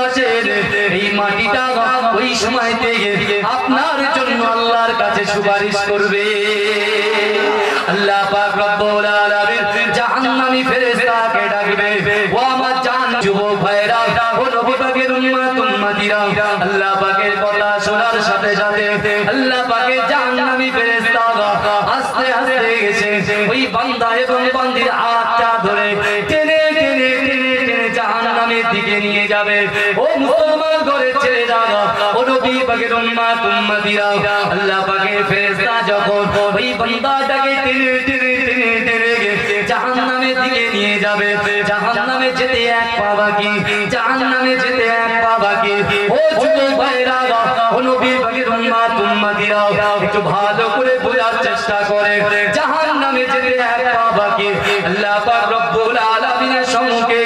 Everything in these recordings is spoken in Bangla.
আসেন, এই মাটিটা ওই সময়তে আপনার জন্য আল্লাহর কাছে সুপারিশ করবে। আল্লাহ পাক রব্বুল আলামিন জাহান্নামী ফেরেশতাকে ডাকবে, ও আমার জান যুবক ভাইরা, ও নবী পাকের উম্মতিরা, আল্লাহ পাকের কথা শোনার সাথে সাথে আল্লাহ পাকের জাহান্নামী ফেরেশতা আস্তে আস্তে এসে ওই বান্দা এবং বান্দির হাতটা ধরে টেনে টেনে টেনে টেনে জাহান্নামের দিকে নিয়ে যাবে। ও মুসলমান ঘরে ছেড়ে যাওয়া, ও নবী পাকের উম্মতিরা, আল্লাহ পাকের ফেরেশতা যখন ওই বান্দাটাকে টেনে টেনে টেনে টেনে জাহান্নামের দিকে নিয়ে যাবে, জাহান্নামে যেতে এক পা বাকি, জাহান্নামে যেতে এক পা বাকি। ও যুবক ভাইরা, ও নবী পাকের উম্মতিরা, একটু ভালো করে বোঝার চেষ্টা করে, জাহান্নামে যেতে এক পা বাকি। আল্লাহ পাক রব্বুল আলামিনের সম্মুখে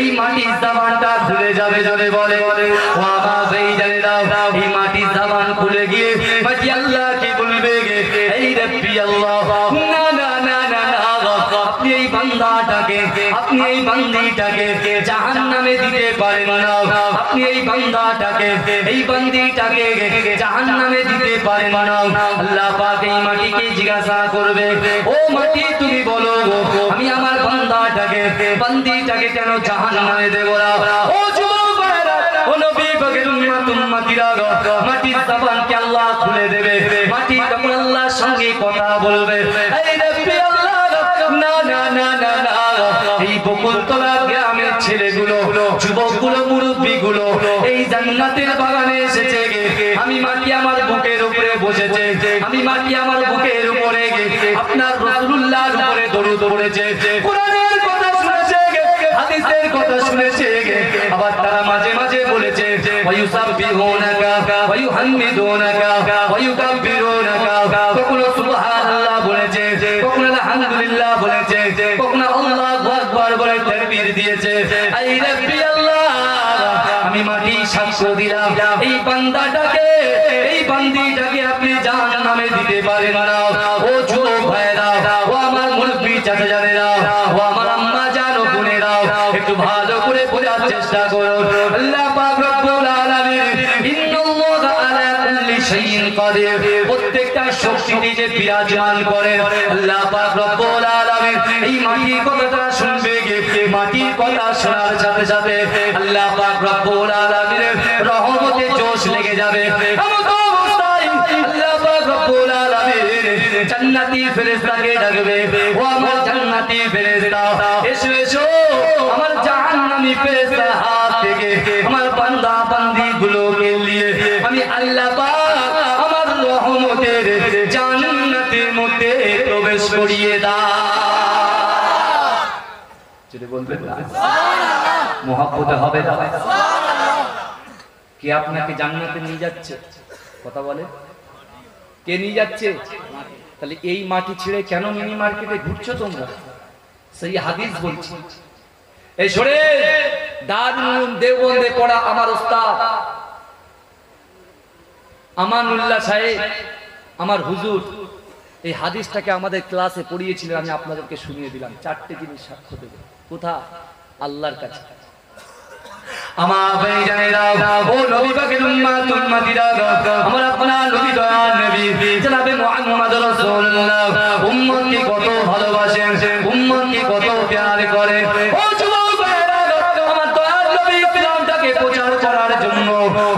এই মাটির জবানটা খুলে যাবে। জোরে বলে ও আমার ভাইজানেরা, এই মাটির জবান খুলে গিয়ে মাটি আল্লাহ কি বলবে, এই রব্বি আল্লাহ, না না না না না, আপনি এই বান্দাটাকে, আপনি এই বান্দিটাকে জাহান্নামে দিতে পারেন না, আপনি এই বান্দাটাকে, এই বান্দিটাকে জাহান্নামে দিতে পারেন না। আল্লাহ পাক এই মাটিকে জিজ্ঞাসা করবে, ও মাটি তুমি বলো, আমি আমার বান্দাটাকে, বান্দিটাকে কেন জাহান্নামে দেব না? ও যুবক ভাইরা, ও নবী পাকের উম্মতিরা, মাটির জবানকে আল্লাহ খুলে দেবে, মাটি তখন আল্লাহর সঙ্গে কথা বলবে, এই রব্বি আল্লাহ, না না না না না, এই বকুলতলা গ্রামের ছেলেগুলো, যুবকগুলো, মুরব্বীগুলো এই জান্নাতের বাগানে এসেছে, আমি মাটি আমার বুকের উপরে বসেছে, আমি মাটি আমার বুকের উপরে আপনার রাসূলুল্লাহর উপরে দরুদ পড়েছে, কোরআনের কথা শুনেছে, হাদিসের কথা শুনেছে, আবার তারা মাঝে মাঝে বলেছে ওয়ায়ুসাব্বিহুনাকা ওয়ায়ুহাম্মিদুনাকা ওয়ায়ুকাব্বিরুনাকা, কখনো সুবহানাল্লাহ বলেছে, কখনো আলহামদুলিল্লাহ বলেছে, কখনো আল্লাহু আকবার বলে তাকবীর দিয়েছে। এই রব্বি আল্লাহ, আমি মাটি সাক্ষ্য দিলাম, এই বান্দাটাকে, এই বান্দিটাকে আপনি জাহান্নামে দিতে পারেন না। ও যুবক ভাইরা, ও আমার মুরব্বি চাচাজানেরা, ও আমার আম্মা জান ও বোনেরা, একটু ভালো করে বোঝার চেষ্টা করুন। আল্লাহ পাক রব্বুল আলামিন ইন্নাল্লাহা আলা কুল্লি শাইইন কাদির, প্রত্যেকটা শক্তিতে যে বিরাজমান করেন আল্লাহ পাক রব্বুল আলামিন এই মাটির কথাটা শুনবে, মাটির কথা শোনার সাথে সাথে আল্লাহ পাক রব্বুল আলামিনের রহমতে জোশ লেগে যাবে। এমন অবস্থায় আল্লাহ পাক রব্বুল আলামিন জান্নাতি ফেরেশতাকে ডাকবে, ও আমার জান্নাতি ফেরেশতা, এসো এসো, আমার জাহান্নামী ফেরেশতার হাত থেকে আমার বান্দা বান্দিগুলোকে নিয়ে আমি আল্লাহ পাক আমার রহমতের জান্নাতের মধ্যে প্রবেশ করিয়ে দাও। যদি বলবেন না মুহাব্বতে হবে না, কে আপনাকে জান্নাতে নিয়ে যাচ্ছে? কথা বলে, কে নিয়ে যাচ্ছে? তাহলে এই মাটি ছেড়ে কেন মিনি মার্কেটে ঘুরছো তোমরা? সেই হাদিস বলছি। এই সরে দারুল দেওবন্দে পড়া আমার উস্তাদ আমানুল্লাহ সাহেব, আমার হুজুর, এই হাদিসটাকে আমাদের ক্লাসে পড়িয়েছিলেন, আমি আপনাদেরকে শুনিয়ে দিলাম। চারটে জিনিস সাক্ষ্য দেবে, কোথা? আল্লাহর কাছে। আমার ভাইজানেরা, ও নবী পাকের উম্মতিরা, আমার আপনার নবী দয়ার নবী জনাবে মুহাম্মদ রাসূলুল্লাহ উম্মতকে কত ভালোবাসেন, উম্মতকে কত প্যার করেন। ও যুবক ভাইরা, আমার দয়ার নবী ইসলামটাকে প্রচার করার জন্য,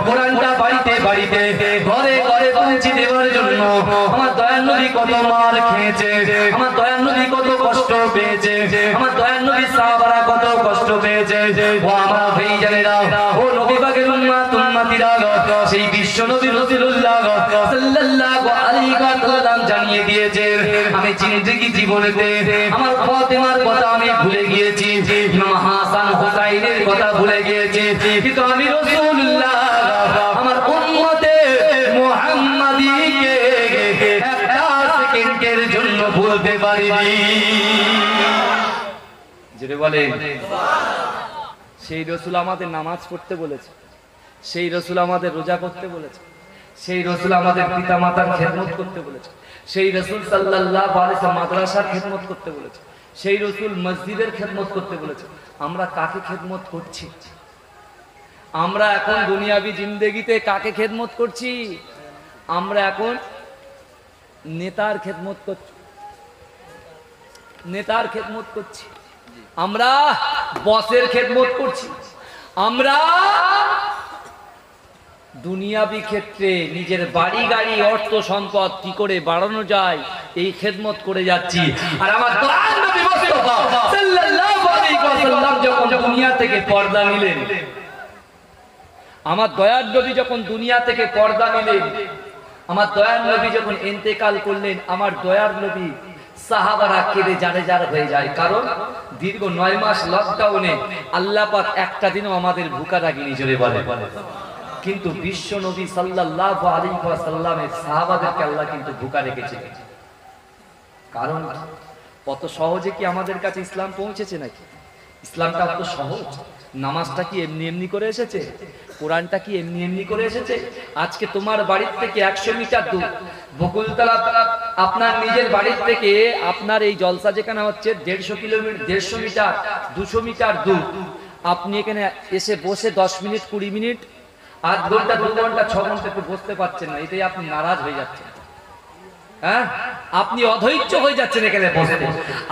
কোরআনটা বাড়িতে বাড়িতে, ঘরে ঘরে পৌঁছে দেওয়ার জন্য আমার দয়ার নবী কত মার খেয়েছে, আমার দয়ার নবী কত কষ্ট পেয়েছে, আমার দয়ার নবী সাহাবারা কত কষ্ট পেয়েছে। ও আমার ভাইজানেরা, ও নবী পাকের উম্মতিরা, সেই বিশ্ব নবী রাসূলুল্লাহ সাল্লাল্লাহু আলাইহি ওয়াসাল্লাম জানিয়ে দিয়েছে, আমি জিন্দেগি জীবনেতে আমার ফাতেমার কথা আমি ভুলে গিয়েছি, ইমাম হাসান হুসাইনের কথা ভুলে গিয়েছি, কিন্তু আমি রাসূলুল্লাহ আমার উম্মতে মুহাম্মাদীকে একটা সেকেন্ডের জন্য ভুলতে পারিনি। যেটা বলেন, সেই রাসূল আমাদের নামাজ পড়তে বলেছে, সেই রাসূল আমাদের রোজা করতে বলেছে, সেই রাসূল আমাদের পিতামাতার খেদমত করতে বলেছে, সেই রাসূল সাল্লাল্লাহু আলাইহি ওয়াসাল্লাম মাদ্রাসার খেদমত করতে বলেছে, সেই রাসূল মসজিদের খেদমত করতে বলেছে। আমরা কাকে খেদমত করছি? আমরা এখন দুনিয়াবি জিন্দেগিতে কাকে খেদমত করছি? আমরা এখন নেতার খেদমত করছি, নেতার খেদমত করছি, আমরা বসের খেদমত করছি, আমরা দুনিয়াবি ক্ষেত্রে নিজের বাড়ি গাড়ি অর্থ সম্পদ কি করে বাড়ানো যায় এই খেদমত করে যাচ্ছি। আর আমার দয়ার নবী মুস্তাফা সাল্লাল্লাহু আলাইহি ওয়াসাল্লাম যখন দুনিয়া থেকে পর্দা নিলেন, আমার দয়ার নবী যখন দুনিয়া থেকে পর্দা নিলেন, আমার দয়ার নবী যখন ইন্তেকাল করলেন, আমার দয়ার নবী সাহাবারা কেঁদে জারে জারে হয়ে যায়। কারণ দীর্ঘ 9 মাস লকডাউনে আল্লাহ পাক একটা দিনও আমাদের ভুকা রাখিনি, জোরে বলে। কিন্তু বিশ্ব নবী সাল্লাল্লাহু আলাইহি ওয়াসাল্লামের সাহাবাদেরকে আল্লাহ কিন্তু ভুকা রেখেছিলেন। কারণ কত সহজে কি আমাদের কাছে ইসলাম পৌঁছেছে নাকি? ইসলামটা কত সহজ। নামাজটা কি এমনি এমনি করে এসেছে? কোরআনটা কি এমনি এমনি করে এসেছে? আজকে তোমার বাড়ির থেকে 100 মিটার দূর বকুলতলা, আপনার নিজের বাড়ির থেকে আপনার এই জলসা যেখানে হচ্ছে 150 কিলোমিটার, 150 মিটার, 200 মিটার দূর, আপনি এখানে এসে বসে 10 মিনিট, 20 মিনিট, 8 ঘন্টা, 2 ঘন্টা, 6 ঘন্টা একটু বসতে পারছেন না, এটাই আপনি নারাজ হয়ে যাচ্ছেন। হ্যাঁ, আপনি অধৈর্য হয়ে যাচ্ছেন এখানে বসতে।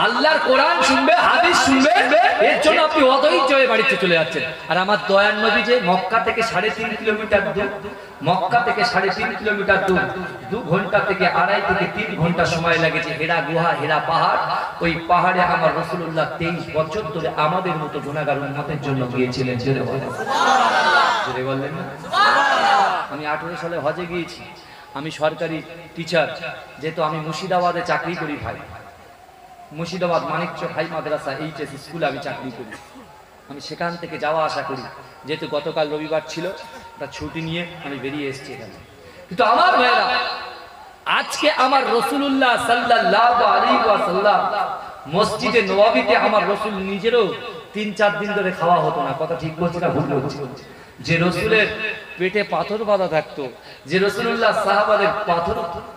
আল্লাহর কোরআন শুনবে, হাদিস শুনবে, এর জন্য আপনি অধৈর্য হয়ে বাড়িতে চলে যাচ্ছেন। আর আমার দয়ার নবী যে মক্কা থেকে 3.5 কিলোমিটার দূর, মক্কা থেকে 3.5 কিলোমিটার দূর, 2 ঘন্টা থেকে 2.5 থেকে 3 ঘন্টা সময় লেগেছে। হেরা গুহা, হেরা পাহাড়, ওই পাহাড়ে আমার রাসূলুল্লাহ 23 বছর ধরে আমাদের মতো গুনাহগার উম্মতের জন্য গিয়েছিলেন। জোরে বলেন, জোরে বললেন না? আমি 18 সালে হজে গিয়েছি। আমি সরকারি টিচার, যেহেতু আমি মুর্শিদাবাদে চাকরি করি ভাই, মুর্শিদাবাদ মানিকচক হাই মাদ্রাসা এইচএস স্কুলে আমি চাকরি করি। আমি সেখান থেকে যাওয়া আসা করি। যেহেতু গতকাল রবিবার ছিল, তা ছুটি নিয়ে আমি বেরিয়ে এসেছি এখানে। কিন্তু আমার ভাইরা, আজকে আমার রাসূলুল্লাহ সাল্লাল্লাহু আলাইহি ওয়াসাল্লাম মসজিদে নববীতে আমার রাসূল নিজেরও 3-4 দিন ধরে খাওয়া হতো না। কথা ঠিক বলছি না ভুল বলছি? যে রাসূলের পেটে পাথর বাঁধা থাকতো, যে রাসূলুল্লাহ সাহাবাদের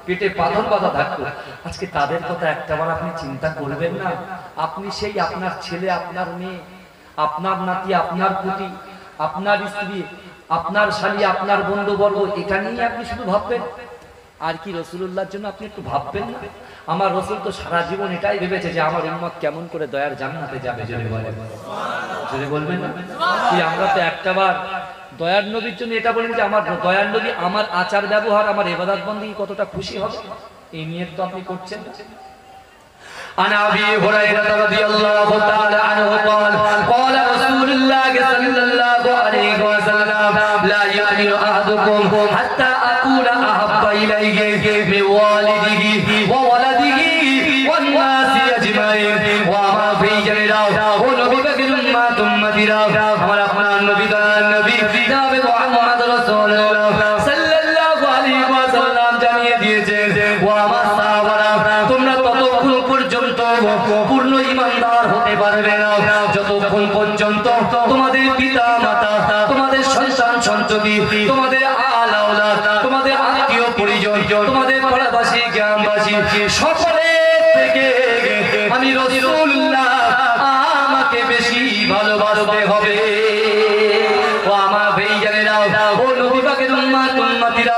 পেটে পাথর বাঁধা থাকতো, আজকে তাদের কথা একটাবার আপনি চিন্তা করবেন না? আপনি সেই আপনার ছেলে, আপনার মেয়ে, আপনার নাতি, আপনার পুতি, আপনার স্ত্রী, আপনার শালী, আপনার বন্ধুবর্গ, এটা নিয়ে আপনি শুধু ভাববেন? আর কি রাসূলুল্লাহর জন্য আপনি একটু ভাববেন না? আমার রাসূল তো সারা জীবন এটাই ভেবেছে যে আমার উম্মত কেমন করে দয়ার জান্নাতে যাবে। জোরে বলেন, জোরে বলবেন না? কি আমরা তো একটাবার দয়ার নবীর জন্য এটা বলেন যে আমার দয়ার নবী আমার আচার ব্যবহার, আমার ইবাদত বন্দেগী কতটা খুশি হবে, এই নিয়ে তো আপনি করছেন না। عن أبي هريرة رضي الله تعالى عنه قال قال رسول الله صلى الله عليه وسلم لا يؤمن أحدكم حتى أكون أحب إليه من والده وولده والناس أجمعين وما في جنة ونبي بكر ما ثم ترى हमारा अपना नबी का नबी जनाब मुहम्मद रसूलुल्लाह सल्लल्लाहु अलैहि वसल्लम জানিয়ে দিয়েছেন, ও আমার সাহাবারা, তোমরা ততক্ষণ পর্যন্ত পূর্ণ ঈমানদার হতে পারবে না যতক্ষণ পর্যন্ত তোমাদের পিতা মাতা, তোমাদের সন্তান সন্ততি, তোমাদের আল আওলাদ, তোমাদের আত্মীয় পরিজন, তোমাদের পাড়াবাসী, গ্রামবাসী, সকলের থেকে আমি রাসূলুল্লাহ আমাকে বেশি ভালোবাসতে হবে। ও আমার ভাইজানেরা, ও নবী পাকের উম্মতিরা,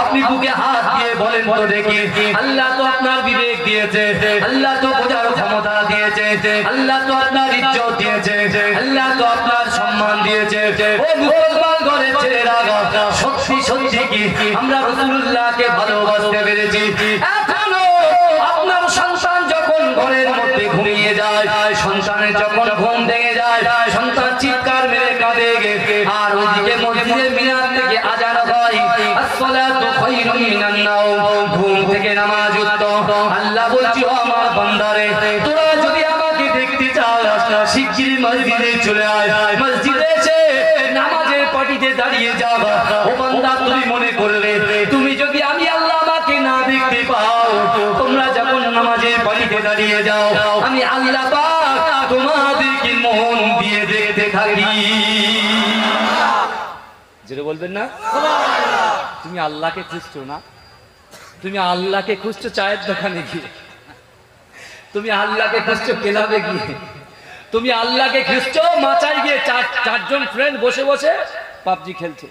আপনি বুকে হাত দিয়ে বলেন তো দেখি, আল্লাহ তো আপনার বিবেক দিয়েছে, আল্লাহ তো বোঝার ক্ষমতা দিয়েছে, আল্লাহ তো আপনার ইজ্জত দিয়েছে, আল্লাহ তো আপনার সম্মান দিয়েছে। ও মুসলমান ঘরের ছেলেরা, সত্যি সত্যি কি আমরা রাসূলুল্লাহকে ভালোবাসতে পেরেছি? এখনো আপনার সন্তান যখন ঘরের মধ্যে ঘুমিয়ে যায়, সন্তানের যখন ঘুম ভেঙে যায়, সন্তান চিৎকার মেরে কাঁদে, আর ওইদিকে মসজিদের মিনার থেকে আজান হয়, আসসালাতু খায়রুম মিনান নাওম, ঘুম থেকে নামাজ উত্তম। আল্লাহ বলছি, ও আমার বান্দারে, তোরা যদি আমাকে দেখতে চাস, শিগগিরই মসজিদে চলে আয়, মসজিদে এসে নামাজের পাটিতে দাঁড়িয়ে যাও। ও বান্দা, তুমি মনে করবে তুমি যদি আমি আল্লাহ আমাকে না দেখতে পাও, তোমরা যখন নামাজের পাটিতে দাঁড়িয়ে যাও, আমি আল্লাহ পাক তোমাদেরকে মন দিয়ে দেখতে থাকি। যেটা বলবেন না, তুমি আল্লাহকে খুঁজছো না, তুমি আল্লাহকে খুঁজছো চায়ের দোকানে গিয়ে, তুমি আল্লাহকে খুঁজছো ক্লাবে গিয়ে, তুমি আল্লাহকে খুঁজছো মাচায় গিয়ে, চারজন ফ্রেন্ড বসে বসে পাবজি খেলছে,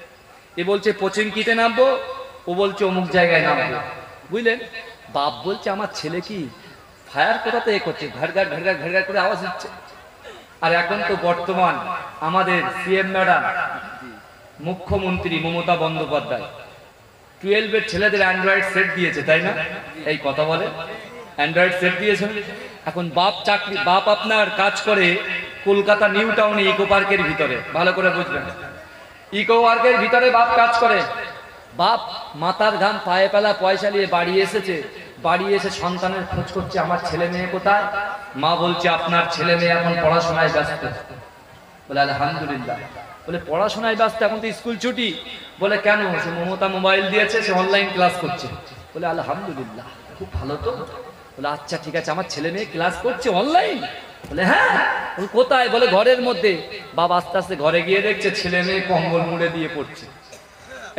এ বলছে পচিংকিতে নামবো, ও বলছে অমুক জায়গায় নামবো, বুঝলেন? বাপ বলছে আমার ছেলে কি ফায়ার কোথাতে এ করছে, ঘাড়ঘাড় ঘাড়ঘাড় ঘাড়ঘাড় করে আওয়াজ হচ্ছে। আর এখন তো বর্তমান আমাদের সিএম ম্যাডাম মুখ্যমন্ত্রী মমতা বন্দ্যোপাধ্যায় 12-এর ছেলেদের অ্যান্ড্রয়েড সেট দিয়েছে, তাই না? এই কথা বলে অ্যান্ড্রয়েড সেট দিয়েছে। এখন বাপ আপনার কাজ করে কলকাতা নিউ টাউনে ইকো পার্কের ভিতরে, ভালো করে বুঝবেন, ইকো পার্কের ভিতরে বাপ কাজ করে। বাপ মাথার ঘাম পায়ে পেলা পয়সা নিয়ে বাড়ি এসেছে, বাড়ি এসে সন্তানের খোঁজ করছে আমার ছেলে মেয়ে কোথায়। মা বলছে আপনার ছেলে মেয়ে এখন পড়াশোনায় ব্যস্ত। বলে আলহামদুলিল্লাহ। বলে পড়াশোনায় ব্যস্ত, এখন তো স্কুল ছুটি। বলে কেন? সে মমতা মোবাইল দিয়েছে, সে অনলাইন ক্লাস করছে। বলে আলহামদুলিল্লাহ, খুব ভালো তো। বলে আচ্ছা ঠিক আছে, আমার ছেলে মেয়ে ক্লাস করছে অনলাইন? বলে হ্যাঁ। কোথায়? বলে ঘরের মধ্যে। বাবা আস্তে আস্তে ঘরে গিয়ে দেখছে ছেলে মেয়ে কম্বল মুড়ে দিয়ে পড়ছে,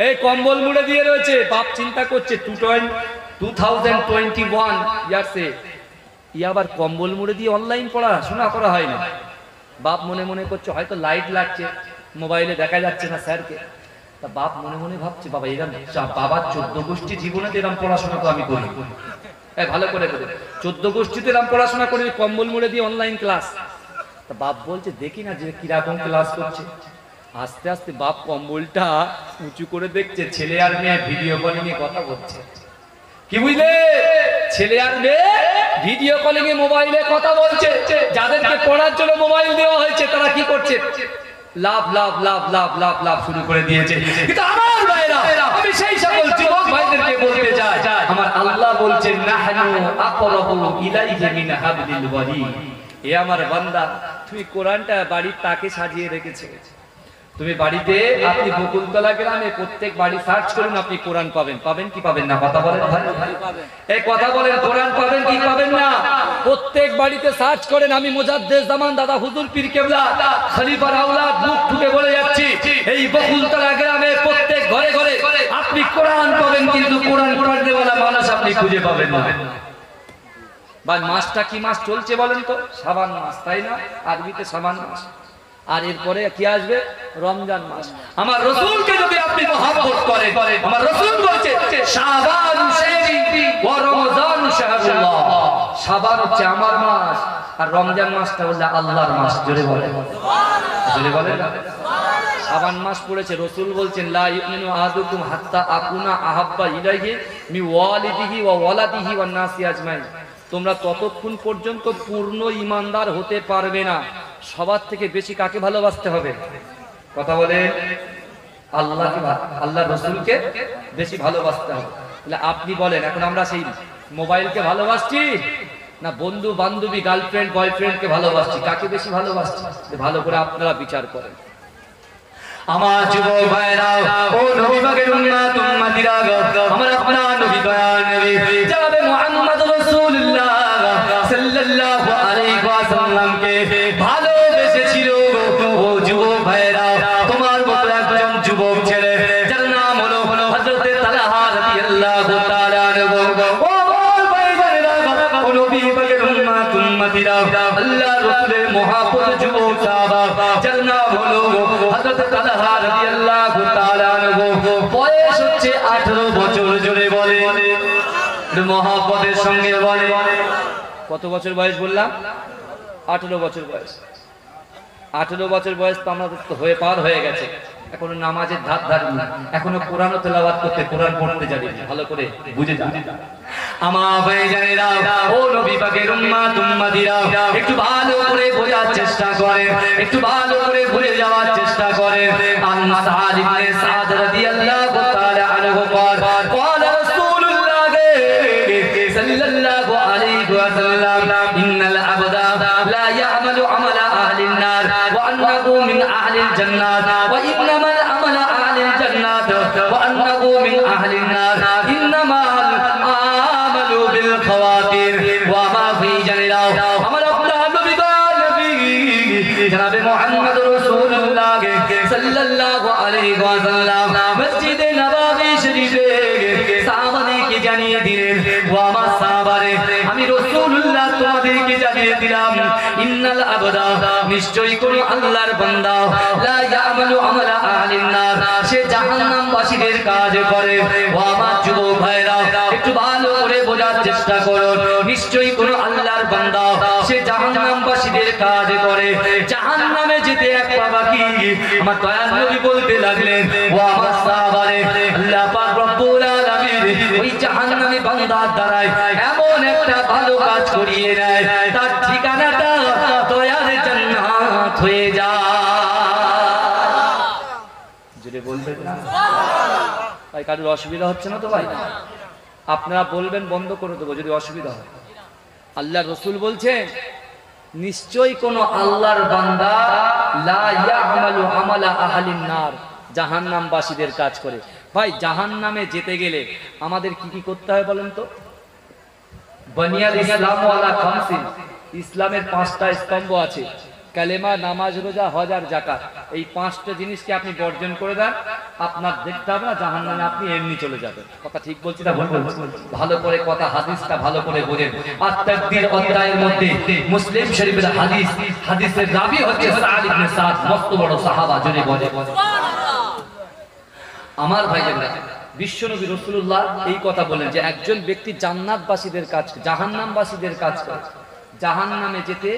এই কম্বল মুড়ে দিয়ে রয়েছে। বাপ চিন্তা করছে 2021 ইয়ার্সে আবার কম্বল মুড়ে দিয়ে অনলাইন পড়াশোনা করা হয় না। বাপ মনে মনে করছে হয়তো লাইট লাগছে, মোবাইলে দেখা যাচ্ছে না স্যারকে। তা বাপ মনে মনে ভাবছে বাবা এরকম, বাবার 14 গোষ্ঠী জীবনে এরকম পড়াশোনা তো আমি করি। ভালো করে বলে 14 গোষ্ঠীতে এরকম পড়াশোনা করি, কম্বল মুড়ে দিয়ে অনলাইন ক্লাস। তা বাপ বলছে দেখি না যে কিরকম ক্লাস করছে। আস্তে আস্তে বাপ কম্বলটা উঁচু করে দেখছে ছেলে আর মেয়ে ভিডিও কলিং এ কথা বলছে। কি বুঝলে? ছেলে আর মেয়ে ভিডিও কলিং এ মোবাইলে কথা বলছে। যাদেরকে পড়ার জন্য মোবাইল দেওয়া হয়েছে তারা কি করছে? লাভ লাভ লাভ লাভ লাভ লাভ শুরু করে দিয়েছে। কিন্তু আমার ভাইরা, আমি সেই সকল যুবক ভাইদেরকে বলতে চাই, আমার আল্লাহ বলছেন নাহনু আকরাবু ইলাইহি মিন হাবলিল ওয়ারিদ। এ আমার বান্দা, তুমি কোরআনটা বাড়ির তাকে সাজিয়ে রেখেছো। তুমি বাড়িতে, আপনি বকুলতলা গ্রামে প্রত্যেক বাড়ি সার্চ করুন, আপনি কোরআন পাবেন। পাবেন কি পাবেন না? কথা বলেন ভাই, এই কথা বলেন, কোরআন পাবেন কি পাবেন না? প্রত্যেক বাড়িতে সার্চ করেন। আমি মুজাদ্দেদ জামান দাদা হুজুর পীর কেবলা খলিফার আওলাদ মুখ ফুটে বলে যাচ্ছি, এই বকুলতলা গ্রামে প্রত্যেক ঘরে ঘরে আপনি কোরআন পাবেন, কিন্তু কোরআন পড়তে ওয়ালা মানুষ আপনি খুঁজে পাবেন না। ভাই মাসটা কি মাস চলছে বলেন তো? শাবান মাস, তাই না? আরবিতে শাবান মাস। আর এরপরে কি আসবে? রমজান মাস। আমার রাসূলকে যদি আপনি মহব্বত করেন, আমার রাসূল বলছে শাবান শাহরি ওয়া রমজান শাহরুল্লাহ। শাবান হচ্ছে আমার মাস, আর রমজান মাসটা হলো আল্লাহর মাস। জোরে বলেন সুবহানাল্লাহ, জোরে বলেন। শাবান মাস পড়েছে, রাসূল বলছেন লা ইউমিনু আহাদুকুম হাত্তা আকুনা আহাব্বা ইলাইহি মি ওয়ালিদিহি ওয়া ওয়ালাদিহি ওয়ান নাসি আজমাইন। তোমরা ততক্ষণ পর্যন্ত পূর্ণ ঈমানদার হতে পারবে না, সবার থেকে বেশি কাকে ভালোবাসতে হবে? কথা বলে আল্লাহকে, আল্লাহর রাসূলকে বেশি ভালোবাসতে হবে। তাহলে আপনি বলেন, এখন আমরা সেই মোবাইলকে ভালোবাসছি না বন্ধু বান্ধবী গার্লফ্রেন্ড বয়ফ্রেন্ডকে ভালোবাসছি? কাকে বেশি ভালোবাসছি? ভালো করে আপনারা বিচার করেন। আমার যুবক ভাইরা, ও নবী পাকের উম্মতিরা, আমার আপনার নবী দয়াল নবী জনাবে মুহাম্মদ রাসূলুল্লাহ সাল্লাল্লাহু আলাইহি ওয়াসাল্লামকে ভালোবেসেছিল। ও যুবক ভাইরা, তোমার মতো একজন যুবক ছেলে যার নাম হলো হযরত তালহা রাদিয়াল্লাহু তাআলা আনহু। ও ভাইরা, ও নবী পাকের উম্মতিরা, আল্লাহর রাসূলের মহব্বত যুবক সাহাবা যার নাম হলো হযরত তালহা রাদিয়াল্লাহু তাআলা আনহু। বয়স হচ্ছে 18 বছর। জোরে বলে মহব্বতের সঙ্গে বলে। কত বছর বয়স বললাম? 18 বছর বয়স। 18 বছর বয়স তো আমাদের তো হয়ে পার হয়ে গেছে, এখনো নামাজের ধার ধারিনি, এখনো কোরআন তেলাওয়াত করতে, কোরআন পড়তে জানি। ভালো করে বুঝে যান আমার ভাইজানেরা, ও নবী পাকের উম্মতিরা, একটু ভালো করে বোঝার চেষ্টা করেন, একটু ভালো করে বুঝে যাওয়ার চেষ্টা করেন। আন সাদ ইবনে সাদ রাদিয়াল্লাহু তাআলা আনহু قال رسول الله صلى الله عليه وسلم إن العبد لا يعمل عمل أهل النار وأنه من أهل الجنة وإنما العمل أهل الجنة وأنه من أهل النار إنما العمل بالخواتيم وما في جنة أمر أبناء النبي جناب محمد رسول الله صلى الله عليه وسلم مسجد नबवी शरीफे साहबाদেরকে জানিয়ে দিলেন, ও আমার সাহাবারে, আমি রাসূলুল্লাহ তোমাদেরকে জানিয়ে দিলাম, ইন্নাল আবদা, নিশ্চয়ই কোন আল্লাহর বান্দা, লা ইয়ামালু আমালা আহলিন নার, সে জাহান্নামবাসীদের কাজ করে। ও আমার যুবক ভাইরা, একটু ভালো করে বোঝার চেষ্টা করুন। নিশ্চয়ই কোন আল্লাহর বান্দা সে জাহান্নামবাসীদের কাজ করে, জাহান্নামে যেতে এক পা বাকি। আমার দয়াল নবী বলতে লাগলেন, ও আমার সাহাবারে, আল্লাহ পাক রব্বুল আলামিন ওই জাহান্নামী বান্দার দ্বারাই এমন একটা ভালো কাজ করিয়ে নেয়, তার ঠিকানাটা দয়ার জান্নাত হয়ে যায়। যদি বলবেন না ভাই, কারোর অসুবিধা হচ্ছে না তো ভাই? আপনারা বলবেন, বন্ধ করে দেবো যদি অসুবিধা হয়। আল্লাহ রসুল বলছেন, নিশ্চয়ই কোন আল্লাহর বান্দা লা ইয়ামালু আমালা আহলিন নার, জাহান্নামবাসীদের কাজ করে। ভাই, জাহান্নামে যেতে গেলে আমাদের কি কি করতে হয় বলেন তো? বানিয়াল ইসলাম ওয়ালা খামসিন, ইসলামের 5টা স্তম্ভ আছে, কালেমা, নামাজ, রোজা, হজ আর যাকাত। এই 5টা জিনিসকে আপনি বর্জন করে দেন, আপনার দেখতে হবে না জাহান্নামে আপনি এমনি চলে যাবেন। কথা ঠিক বলছি না ভুল বলছি? ভালো করে কথা, হাদিসটা ভালো করে বোঝেন। আর তাকদীর অধ্যায়ের মধ্যে মুসলিম শরীফের হাদিস, হাদিসের রাবি হচ্ছে সাদ ইবনে সাদ, মস্ত বড় সাহাবা। জোরে বলে আমার ভাইয়েরা, বিশ্বনবী রাসূলুল্লাহ এই কথা বলেন যে একজন ব্যক্তি জান্নাতবাসীদের কাজ, জাহান্নামবাসীদের কাজ করে, জাহান্নামে যেতে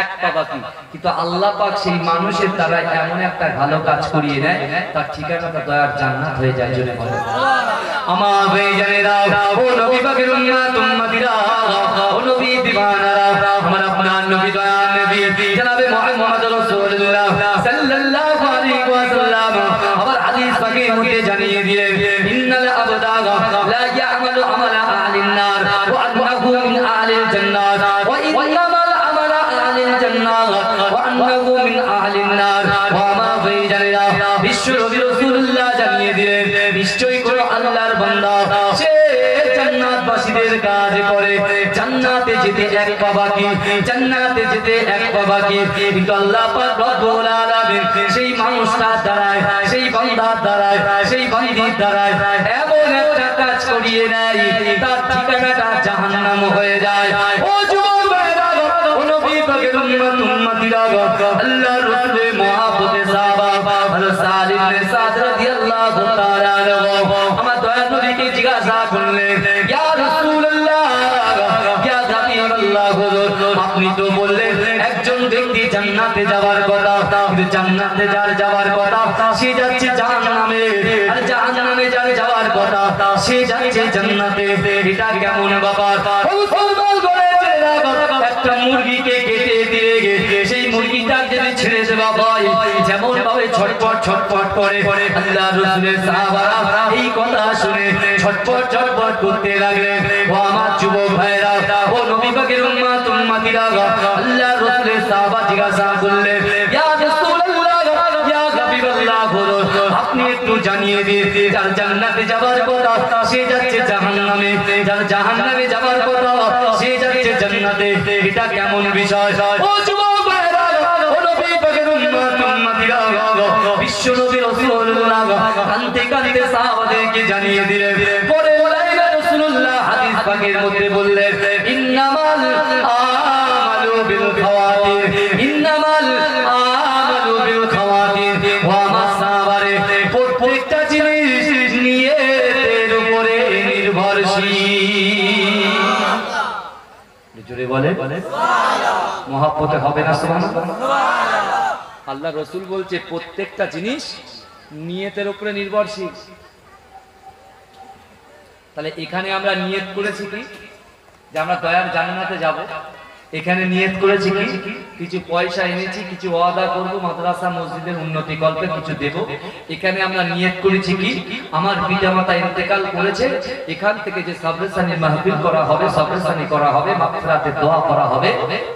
এক পা বাকি, কিন্তু আল্লাহ পাক সেই মানুষের দ্বারা এমন একটা ভালো কাজ করিয়ে দেয়, তার ঠিকানাটা দয়ার জান্নাত হয়ে যায়। জোরে বলে আমার ভাইজানেরা, ও নবী পাকের উম্মতিরা, ও নবী দিওয়ানারা, আমার আপনার নবী দয়ার নবী জনাবে মুহাম্মদ রাসূলুল্লাহ সাল্লাল্লাহু আলাইহি ওয়াসাল্লাম আবার হাদিস পাকের মধ্যে জানিয়ে দিলেন, ইন্নাল আবদা লা ইয়ামালু আমালা আহলিন নার ওয়া আন্নাহু মিন আহলিল জান্নাত ওয়া ইন্নামাল আমালা আহলিল জান্নাত ওয়া আন্নাহু মিন আহলিন নার। ওয়া মা বাইজানিরা, বিশ্ব নবী রাসূলুল্লাহ জানিয়ে দিলেন, নিশ্চয়ই কোন আল্লাহর বান্দা সে জান্নাতবাসীদের কাজ করে, জান্নাতে যেতে এক পা বাকি, জান্নাতে যেতে এক পা বাকি, কিন্তু আল্লাহ পাক রব্বুল আলামিন সেই মানুষটার দ্বারায়, সেই বান্দার দ্বারায়, সেই বান্দির দ্বারায় এমন একটা কাজ করিয়ে নেয়, তার ঠিকানাটা জাহান্নাম হয়ে যায়। ও যুবক ভাইরা, ও নবী পাকের উম্মতিরা, আল্লাহর রাসূলের মহব্বতে সাহাবা হযরত সাদ ইবনে সাদ রাদিয়াল্লাহু তাআলা আনহু আমার দয়ার নবীকে জিজ্ঞাসা করলেন, ইয়া রাসূলুল্লাহ, ইয়া হাবিবাল্লাহ, হুজুর আপনি তো বললেন একজন ব্যক্তি জান্নাতে যাওয়ার কথা, কিন্তু জান্নাতে যার যাওয়ার কথা সে যাচ্ছে জাহান্নামে, আর জাহান্নামে যার যাওয়ার কথা সে যাচ্ছে জান্নাতে, এটা কেমন ব্যাপার? একটা মুরগিকে কেটে দিয়ে সেই মুরগিটা যদি ছেড়ে দেওয়া হয়, যেমন ভাবে ছটপট ছটপট করে, আল্লাহ রাসূলের সাহাবারা এই কথা শুনে ছটপট ছটপট করতে লাগলেন। ও আমার যুবক ভাইরা, ও নবী পাকের উম্মতিরা, আল্লাহ রাসূলের সাহাবা জিজ্ঞাসা করলেন, ইয়া রাসূলুল্লাহ, ইয়া হাবিবাল্লাহ, আপনি একটু জানিয়ে দিন, যার জান্নাতে যাওয়ার কথা সে যাচ্ছে জাহান্নামে, যার জাহান্নামে যাওয়ার কথা সে যাচ্ছে জান্নাতে, এটা কেমন বিষয়? ও যুবক ভাইরা, ও নবী পাকের উম্মতিরা, বিশ্ব নবী রাসূলুল্লাহ কাঁদতে কাঁদতে সাহাবাদেরকে জানিয়ে দিলেন। পরে রাসূলুল্লাহ হাদিস পাকের মধ্যে বললেন, ইন্নামাল আমালু বিল খাওয়াতির, ইন্নামাল আমালু বিল খাওয়াতির। ওয়া মা সাহাবারে, প্রত্যেকটা জিনিস নিয়তের উপরে নির্ভরশীল। জোরে বলে মহব্বতে হবে না সুবহানাল্লাহ। আল্লাহ রাসূল বলছে প্রত্যেকটা জিনিস নিয়তের উপরে নির্ভরশীল। তাহলে এখানে আমরা নিয়ত করেছি কি যে আমরা দয়ার জান্নাতে যাব, এখানে নিয়ত করেছি কি কিছু পয়সা এনেছি, কিছু ওয়াদা করব, মাদ্রাসা মসজিদের উন্নতি কল্পে কিছু দেব। এখানে আমরা নিয়ত করেছি কি আমার পিতামাতা ইন্তেকাল করেছে, এখান থেকে যে সাবরেসানি মাহফিল করা হবে, সাবরেসানি করা হবে, মাগফিরাতের দোয়া করা হবে,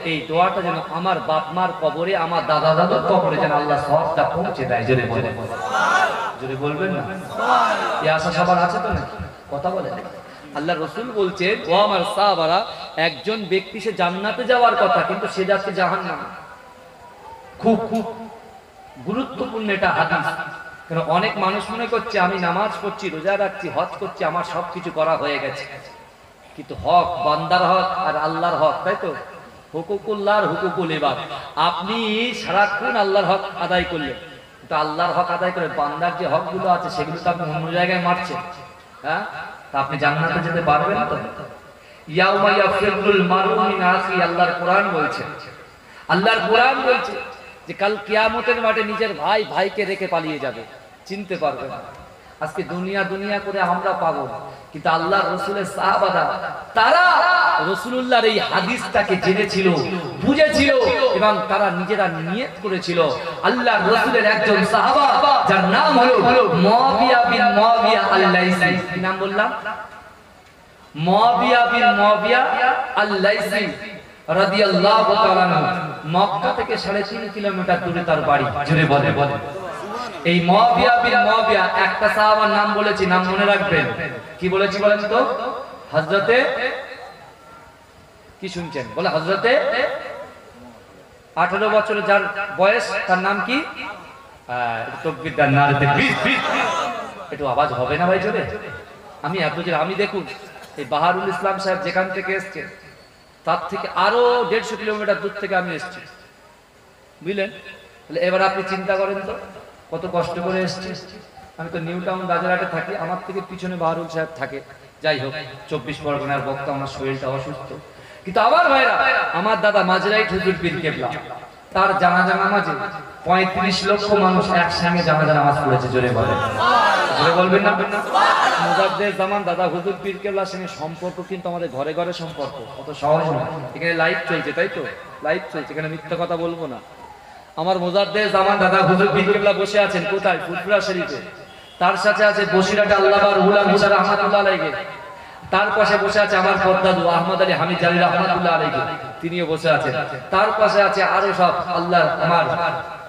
এই দোয়াটা যেন আমার বাপ মার কবরে, আমার দাদা দাদুর কবরে যেন আল্লাহ সওয়াবটা পৌঁছে দেয়। জোরে বলে, জোরে বলবেন না? এই আশা সবার আছে তো নাকি? কথা বলে। আল্লাহ রাসূল বলছেন, ও আমার সাহাবারা, একজন ব্যক্তি সে জান্নাতে যাওয়ার কথা কিন্তু সে যাচ্ছে জাহান্নামে। খুব খুব গুরুত্বপূর্ণ এটা হাদিস। কারণ অনেক মানুষ মনে করছে আমি নামাজ পড়ছি, রোজা রাখছি, হজ করছি, আমার সবকিছু করা হয়ে গেছে, কিন্তু হক বান্দার হক আর আল্লাহর হক, তাই তো? হুকুকুল্লাহর হুকুকুল ইবাদ। আপনি সারাক্ষণ আল্লাহর হক আদায় করলেন, তো আল্লাহর হক আদায় করে বান্দার যে হকগুলো আছে সেগুলো তো আপনি অন্য জায়গায় মারছেন। হ্যাঁ, তা আপনি জান্নাতে যেতে পারবেন তো? ইয়াউমা ইয়াফিরুল মারউ মিন আখি, আল্লাহর কোরআন বলছে, আল্লাহর কোরআন বলছে যে কাল কিয়ামতের মাঠে নিজের ভাই ভাইকে রেখে পালিয়ে যাবে, চিনতে পারবে না। আজকে দুনিয়া দুনিয়া করে আমরা পাগল, কিন্তু আল্লাহর রাসূলের সাহাবারা তারা রাসূলুল্লাহর এই হাদিসটাকে জেনেছিল, বুঝেছিল এবং তারা নিজেরা নিয়ত করেছিল। আল্লাহর রাসূলের একজন সাহাবা যার নাম হলো মুয়াবিয়া বিন মুয়াবিয়া আল-লাইসি, কি নাম বললাম? মুয়াবিয়া বিন মুয়াবিয়া আল-লাইসি রাদিয়াল্লাহু তাআলা আনহু। মক্কা থেকে 3.5 কিলোমিটার দূরে তার বাড়ি। জোরে বলে বলে। এই মুয়াবিয়া বিন মুয়াবিয়া একটা সাহাবার নাম বলেছি, নাম মনে রাখবেন। কি বলেছি বলেন তো? হযরতে, কি শুনছেন? বলে হযরতে 18 বছরের যার বয়স, তার নাম কি? তাকবীর দেন, নারে তাকবীর। একটু আওয়াজ হবে না ভাই জোরে? আমি এত জোরে, আমি দেখুন এই বাহারুল ইসলাম সাহেব যেখান থেকে এসেছে তার থেকে আরো 150 কিলোমিটার দূর থেকে আমি এসেছি, বুঝলেন? এবার আপনি চিন্তা করেন তো কত কষ্ট করে এসেছি। আমি তো নিউ টাউন রাজারহাটে থাকি, আমার থেকে পিছনে বাহারুল সাহেব থাকে। যাই হোক, 24 পরগনার বক্তা, আমার শরীরটা অসুস্থ, কিন্তু আমার ভাইরা, আমার দাদা মাঝরাইট হুজুর পীর কেবলা, তার জানাজা নামাজে 35 লক্ষ মানুষ একসঙ্গে জানাজা নামাজ পড়েছে। জোরে বলেন, জোরে বলবেন না? মুজাদ্দেদ জামান দাদা হুজুর পীর কেবলার সঙ্গে সম্পর্ক কিন্তু আমাদের ঘরে ঘরে সম্পর্ক, অত সহজ নয়। এখানে লাইভ চলছে, তাই তো? লাইভ চলছে, এখানে মিথ্যা কথা বলবো না। আমার মুজাদ্দেদ জামান দাদা হুজুর পীর কেবলা বসে আছেন কোথায়? ফুরফুরা শরীফে। তার সাথে আছে বসিরহাটে আল্লাহর উলা মুসা রাহমাতুল্লাহ আলাইহি। তার পাশে বসে আছে আমার পদ্মাদু আহমদ আলী হামিদ জালি রাহমাতুল্লাহ আলাইহি, তিনিও বসে আছেন। তার পাশে আছে আরো সব আল্লাহ আমার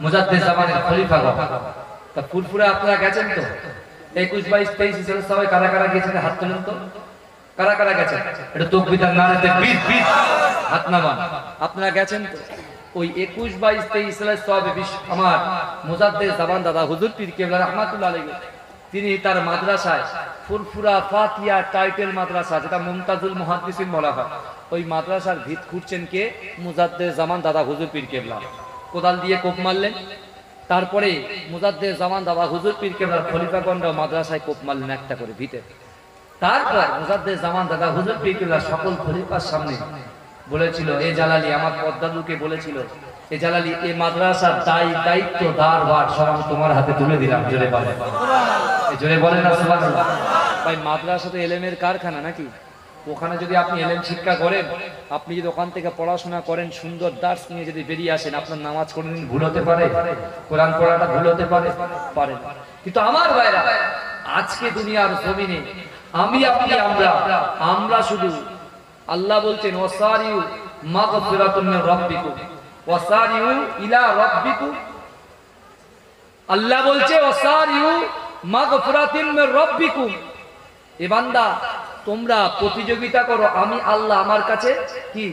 মুজাদ্দেদ জামানের খলিফাগণ। তা ফুরফুরা আপনারা গেছেন তো? 21, 22, 23 সালে সবাই কারা কারা গেছেন? হাত তুলেন তো, কারা কারা গেছেন? এটা তাকবীর দেন, নারে তাকবীর, হাত নামান। আপনারা গেছেন তো? ওই 21, 22, 23 সালে সবে আমার মুজাদ্দেদ জামান দাদা হুজুর পীর কেবলা রাহমাতুল্লাহ আলাইহি, তিনি তার মাদ্রাসায় ফুরফুরা ফাতিয়া টাইটেল মাদ্রাসা, যেটা মুমতাজুল মুহাদ্দিসিন বলা হয়, ওই মাদ্রাসার ভিত খুঁড়ছেন কে? মুজাদ্দেদ জামান দাদা হুজুর পীর কেবলা। কোদাল দিয়ে কোপ মারলেন, তারপরে মুজাদ্দেদ জামান দাদা হুজুর পীর কেবলার খলিফাগণরাও মাদ্রাসায় কোপ মারলেন একটা করে ভিতে। তারপর মুজাদ্দেদ জামান দাদা হুজুর পীর কেবলা সকল খলিফার সামনে বলেছিল, এ জালালি, আমার পদ্মাদুকে বলেছিল, এ জালালি, এই মাদ্রাসার দায়িত্ব দারবার সব আমি তোমার হাতে তুলে দিলাম। জোরে বলেন, জোরে বলেন না সুবহানাল্লাহ। ভাই মাদ্রাসা তো এলেমের কারখানা নাকি? ওখানে যদি আপনি এলেম শিক্ষা করেন, আপনি যদি ওখান থেকে পড়াশোনা করেন, সুন্দর দার্স নিয়ে যদি বেরিয়ে আসেন, আপনার নামাজ কোনদিন ভুল হতে পারে? কোরআন পড়াটা ভুল হতে পারে? পারে না। কিন্তু আমার ভাইরা, আজকে দুনিয়ার জমিনে আমি আপনি আমরা শুধু, আল্লাহ বলছেন ওয়াসারিউ মাগফিরাতুন মির রাব্বিকুম ওয়াসারিউ ইলা রাব্বিকুম। আল্লাহ বলছে ওয়াসারিউ মাগফিরাতুন মির রাব্বিকুম, এ বান্দা তোমরা প্রতিযোগিতা করো আমি আল্লাহ আমার কাছে কি?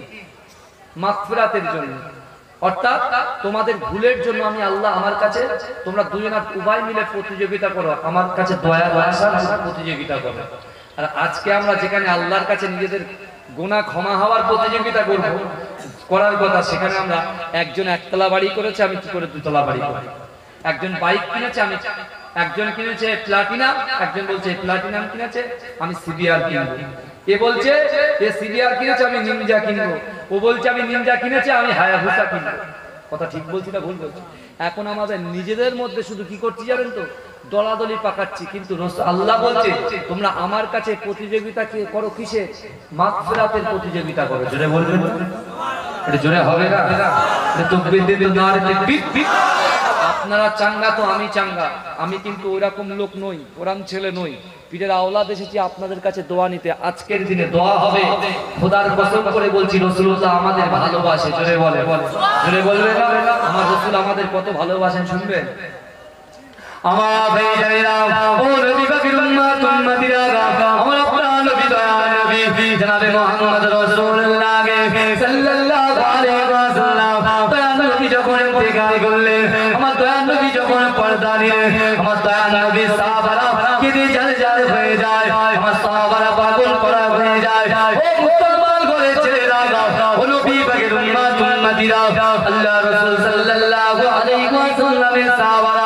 মাগফিরাতের জন্য, অর্থাৎ তোমাদের ভুলের জন্য আমি আল্লাহ আমার কাছে, তোমরা দুজনা উভয় মিলে প্রতিযোগিতা করো আমার কাছে, দয়া দয়া প্রতিযোগিতা করো। আর আজকে আমরা যেখানে আল্লাহর কাছে নিজেদের গুনাহ ক্ষমা হওয়ার প্রতিযোগিতা করব করার কথা, সেখানে আমরা একজন একতলা বাড়ি করেছে, আমি কি করে দুতলা বাড়ি করি। একজন বাইক কিনেছে, আমি, একজন কিনেছে প্লাটিনাম, একজন বলছে প্লাটিনাম কিনেছে আমি সিবিআর কিনবো, এ বলছে এ সিবিআর কিনেছে আমি নিনজা কিনবো, ও বলছে আমি নিনজা কিনেছে আমি হায়াবুসা কিনবো। কথা ঠিক বলছি না ভুল বলছি? এখন আমাদের নিজেদের মধ্যে শুধু কি করছি জানেন তো? দলাদলি পাকাচ্ছি। কিন্তু আল্লাহ বলছে তোমরা আমার কাছে প্রতিযোগিতা করো কিসে? মাগফিরাতের প্রতিযোগিতা করো। জোরে বলবেন, এটা জোরে হবে না? এটা তাকবীর দিতে নারে তাকবীর। আপনারা চাঙ্গা তো আমি চাঙ্গা, আমি কিন্তু ওইরকম লোক নই, ওরকম ছেলে নই। পীরের আওলাদ এসেছি আপনাদের কাছে দোয়া নিতে। আজকের দিনে দোয়া হবে, খোদার কসম করে বলছি রাসূলুল্লাহ আমাদের ভালোবাসে। জোরে বলে, জোরে বলবে না? আমার রাসূল আমাদের কত ভালোবাসেন শুনবেন। আমার ভাই জানেরা, ও নবী পাকের উম্মত উম্মতিরা, আমার আপনার নবী দয়া নবী জনাবে মুহাম্মদ রাসূলুল্লাহ সাল্লাল্লাহু আলাইহি ওয়াসাল্লাম, দয়া নবী যখন ইন্তেকাল করলেন, আমার দয়া নবী যখন পর্দা নিলেন, আমার দয়া নবী সাহাবারা কেঁদে জাল হয়ে যায়, আমার সাহাবারা পাগল করা হয়ে যায়। ও মুসলমান ঘরে ছেলেরা, ও নবী পাকের উম্মত উম্মতিরা, আল্লাহ রাসূল সাল্লাল্লাহু আলাইহি ওয়াসাল্লামের সাহাবারা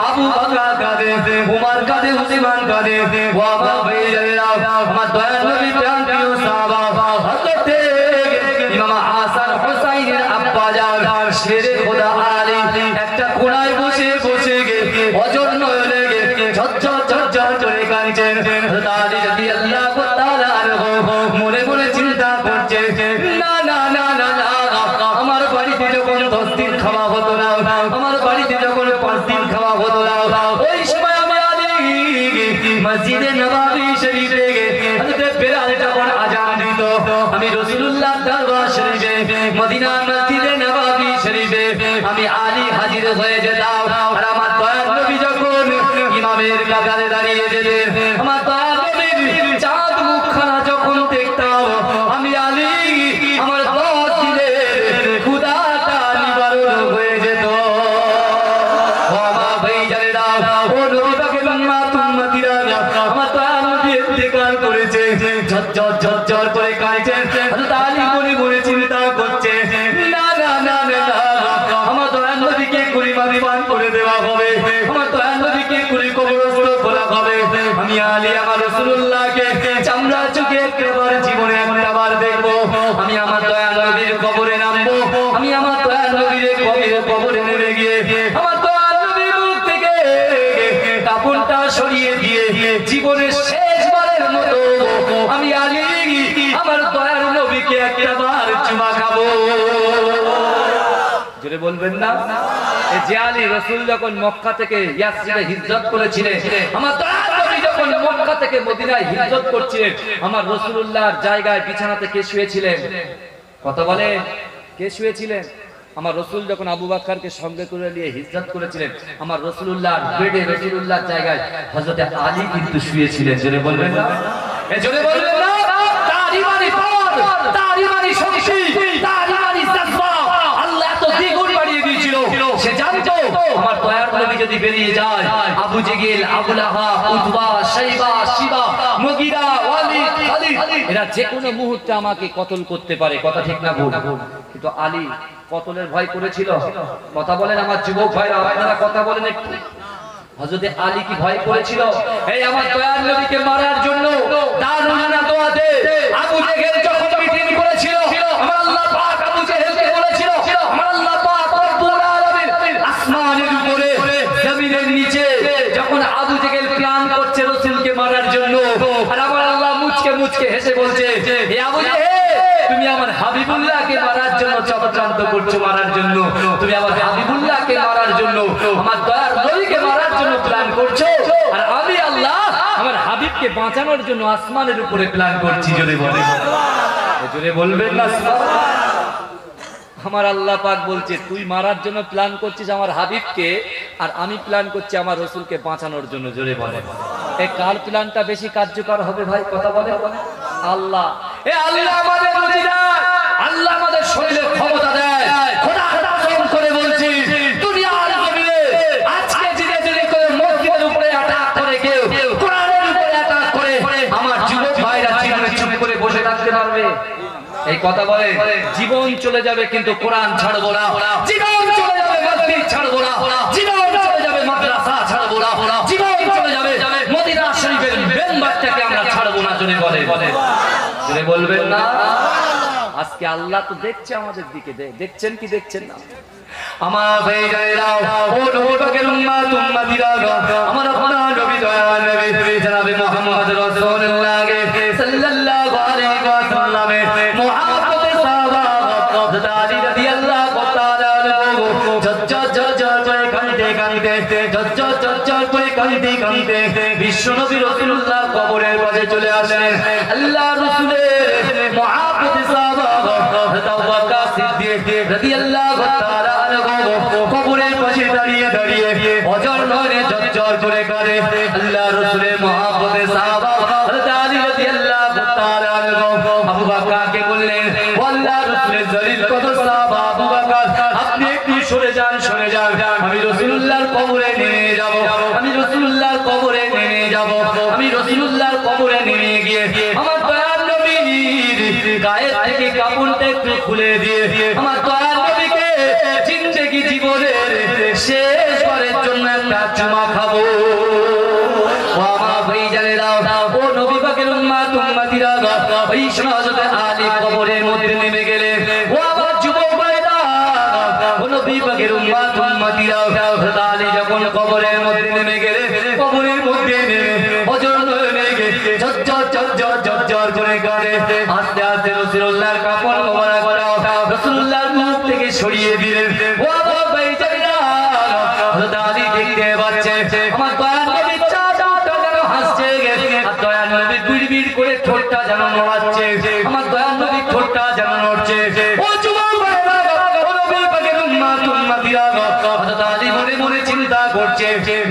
আবু বকর কাঁদে, উমর কাঁদে, উসমান কাঁদে, ও আমার ভাইয়েরা, আমার দয়াল নবী প্রাণ প্রিয় সাহাবা হযরত ইমাম হাসান হুসাইনের আব্বা জান শেরে খোদা আলী একটা কোণায় বসে বসে অজর নয়নে ঝরঝর ঝরঝর করে কাঁদছেন। হযরত আলী রাদিয়াল্লাহু তাআলা আনহু মনে মনে চিন্তা করছে, না না না না না, আমার বাড়িতে যখন 10 দিন খাওয়া হতো না, আমার বাড়িতে যখন 5 দিন খাওয়া হতো না, ওই সময় আমি আলী মসজিদে নববী শরীফে হযরত বেলাল যখন আযান দিত, আমি রাসূলুল্লাহ দরবার শরীফে মদিনা মসজিদে নববী শরীফে আমি আলী হাজির হয়ে যেতাম। আর আমার দয়াল নবী যখন ইমামের কাতারে দাঁড়িয়ে যেতেন, আমার দয়াল নবীর চাঁদ মুখখানা যখন দেখতাম, আমি আলী আমার 10 দিনের ক্ষুধাটা নিবারণ হয়ে যেত। ও আমার ভাইজানেরা, ও নবী পাকের উম্মতিরা, আমার দয়াল নবী ইন্তেকাল করেছে, ঝরঝর ঝরঝর করে কাঁদছেন। হযরত আলী মনে মনে চিন্তা করছে, না না না না, আমার দয়াল নবীকে কুরবানি পান করে দেওয়া হবে, আমার দয়াল নবীকে কবরস্থ করা হবে। আমি আলী আমার রাসূলুল্লাহকে চামড়া চোখে একবার জীবনে একবার দেখবো, আমি আমার দয়াল নবীর কবরে নামবো, আমি আমার দয়াল নবীর কবরে নেমে গিয়ে আমার দয়াল নবীর মুখ থেকে কাপড়টা সরিয়ে দিয়ে জীবনের শেষবারের মতো আমি আলী আমার দয়াল নবীকে একবার চুমা খাবো। জোরে বলবেন না? এই যে আলী রাসূল যখন মক্কা থেকে ইয়াসরিবে হিজরত করেছিলেন, আমার দয়াল নবী যখন মক্কা থেকে মদিনায় হিজরত করছিলেন, আমার রাসূলুল্লাহর জায়গায় বিছানাতে কে শুয়েছিলেন? কথা বলে, কে শুয়েছিলেন? আমার রাসূল যখন আবু বকরকে সঙ্গে করে নিয়ে হিজরত করেছিলেন, আমার রাসূলুল্লাহর বেডে রাসূলুল্লাহর জায়গায় হযরত আলী কিন্তু শুয়েছিলেন। জোরে বলবেন না? জোরে বলবেন না? তারই মানে পদ, তারই মানে শক্তি, তারই মানে জজ্বা আল্লাহ এত দ্বিগুণ বাড়িয়ে দিয়েছিল। সে জানতো আমার দয়াল নবী যদি বেরিয়ে যায়, আবু জেহেল, আবু লাহাব, উতবা, শাইবা, শিবা, মুগীরা, ওয়ালিদ, খালিদ এরা যে কোনো মুহূর্তে আমাকে কতল করতে পারে। কথা ঠিক না ভুল? কিন্তু আলী কতলের ভয় করেছিল? কথা বলেন আমার যুবক ভাইরা, আপনারা কথা বলেন একটু। হযরত আলী কি ভয় করেছিল? এই আমার দয়াল নবীকে মারার জন্য দারুনা দোয়াতে আবু জেহেল যখন মিটিং করেছিল, আমার আল্লাহ পাক আবু জেহেলকে বলেছিল, আমার আল্লাহ পাক রব্বুল আলামিন আসমানের উপরে জমিনের নিচে যখন আবু জেহেল প্ল্যান করছে রাসূলকে মারার জন্য, আর আমার আল্লাহ মুচকে মুচকে হেসে বলছে, হে আবু জেহেল, তুমি আমার হাবিবুল্লাহকে মারার জন্য চক্রান্ত করছো, মারার জন্য তুমি আমার হাবিবুল্লাহকে মারার জন্য, আমার দয়াল নবীকে মারার জন্য প্ল্যান করছো, আর আমি আল্লাহ আমার হাবিবকে বাঁচানোর জন্য আসমানের উপরে প্ল্যান করছি। জোরে বলেন, জোরে বলবেন না? আমার আল্লাহ পাক বলছে, তুই মারার জন্য প্ল্যান করছিস আমার হাবিবকে, আর আমি প্ল্যান করছি আমার রাসূলকে বাঁচানোর জন্য। জোরে বলেন, এই কার প্ল্যানটা বেশি কার্যকর হবে ভাই? কথা বলেন। আল্লাহ, এ আল্লাহ আমাদের রুজি দেয়, আল্লাহ আমাদের শরীরে ক্ষমতা দেয়। খোদা কসম করে বলছি, দুনিয়ার জমিনে আজকে ধীরে ধীরে করে মসজিদের উপরে অ্যাটাক করে, কেউ কোরআনের উপরে অ্যাটাক করে, আমার যুবক ভাইরা জীবনে চুপ করে বসে থাকতে পারবে? এই কথা বলে, জীবন চলে যাবে কিন্তু কোরআন ছাড়বো না, জীবন চলে যাবে মসজিদ ছাড়বো না, জীবন চলে যাবে মাদ্রাসা ছাড়বো না, জীবন চলে যাবে মদিনা শরীফের মেম্বারটাকে আমরা ছাড়বো না। জোরে বলে, জোরে বলবেন না? আজকে আল্লাহ তো দেখছে আমাদের দিকে, দেখছেন কি দেখছেন না? আমার ভাইজানেরা, ও নবী পাকের উম্মত উম্মতিরা, আমার আপনার নবী দয়াল নবী জনাবে মুহাম্মদ রাসূলুল্লাহ সাল্লাল্লাহু আলাইহি ওয়াসাল্লামের মুহাব্বতে সাহাবা হযরত আলী রাদিয়াল্লাহু তাআলা আনহু ঝরঝর ঝরঝর করে কাঁদতে কাঁদতে, ঝরঝর ঝরঝর করে কাঁদতে কাঁদতে বিশ্ব নবী রাসূলুল্লাহ কবরের পাশে চলে আসলেন। আল্লাহ রাসূলের মুহাব্বতে সাহাবা হযরত আবু বকর সিদ্দিক রাদিয়াল্লাহু তাআলা কবরের পাশে দাঁড়িয়ে দাঁড়িয়ে অজর নয়নে ঝরঝর করে কাঁদে। আল্লাহ রাসূলের মুহাব্বতে সাহাবা হযরত আলী রাদিয়াল্লাহু তাআলা আবু বকরকে বললেন, ও আল্লাহর রাসূলের জলিল কদর সাহাবা আবু বকর, আপনি একটু সরে যান, সরে যান, আমি রাসূলুল্লাহর কবরে নেমে যাব, আমি রাসূলুল্লাহর কবরে নেমে যাব, আমি রাসূলুল্লাহর কবরে নেমে গিয়ে আমার দয়াল নবীর গায়ের থেকে কাপড়টা একটু খুলে দিয়ে আমার দয়াল নবীকে জিন্দেগি জীবনের শেষবারের জন্য সময় হযরত আলী কবরের মধ্যে নেমে গেলেন। ও আমার যুবক ভাইরা, ও নবী পাকের উম্মত উম্মতিরা, হযরত আলী যখন কবরের মধ্যে নেমে গেলেন, কবরের মধ্যে নেমে ওজন লেগে ঝরঝর ঝরঝর ঝরঝর করে কাঁদে। আস্তে আস্তে রাসূলুল্লাহর কাপড় মোবারকটা রাসূলুল্লাহর মুখ থেকে সরিয়ে দিলেন। ও আমার ভাইজানেরা, হযরত আলী দেখতে পাচ্ছে আমার দয়ার নবীর চাচাটা যেন হাসছে, আর দয়ার নবী বিড়বিড় করে ঠোঁটটা যেন নড়াচ্ছে, আমার দয়ার নবীর ঠোঁটটা যেন নড়ছে। ও যুবক ভাইরা, ও নবী পাকের উম্মত উম্মতিরা, হযরত আলী মনে মনে চিন্তা করছে,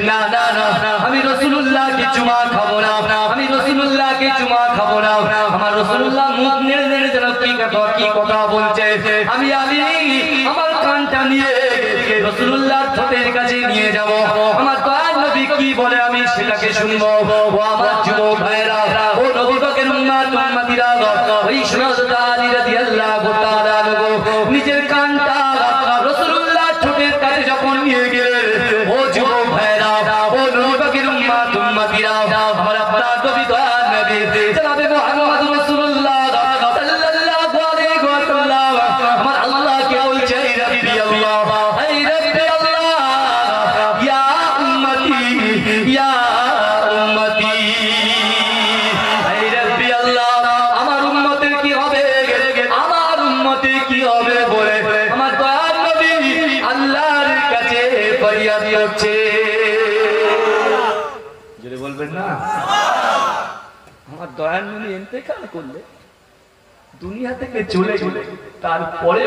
না না না, আমি রাসূলুল্লাহকে চুমা খাবো না, আমি রাসূলুল্লাহকে চুমা খাবো না। আমার রাসূলুল্লাহ মুখ নেড়ে নেড়ে যেন কি কথা বলছে, আমি আলী আমার কানটা নিয়ে রাসূলুল্লাহর ঠোঁটের কাছে নিয়ে যাব, আমার দয়ার নবী কি বলে আমি সেটাকে শুনবো। ও আমার যুবক ভাইরা, ও নবী পাকের উম্মত উম্মতিরা, ওই হযরত আলী রাদিয়াল্লাহু তাআলা নিজের কানটা রাসূলুল্লাহর ঠোঁটের কাছে যখন নিয়ে গেলেন, ও যুবক ভাইরা, ও নবী পাকের উম্মত উম্মতিরা, আমার আপনার নবী দয়ার নবী জনাবে মুহাম্মদ রাসূলুল্লাহ সাল্লাল্লাহু আলাইহি ওয়াসাল্লাম আমার আল্লাহকে বলছে, রব্বি আল্লাহ, এই রব্বি আল্লাহ, ইয়া উম্মতি ইয়া উম্মতি, এই রব্বি আল্লাহ, আমার উম্মতের কি হবে, আমার উম্মতের কি হবে বলে আমার দয়ার নবী আল্লাহর কাছে ফরিয়াদ করছে। জোরে বলবেন না? আমার দয়ার নবী ইন্তেকাল করলে, দুনিয়া থেকে চলে গেলে, তারপরে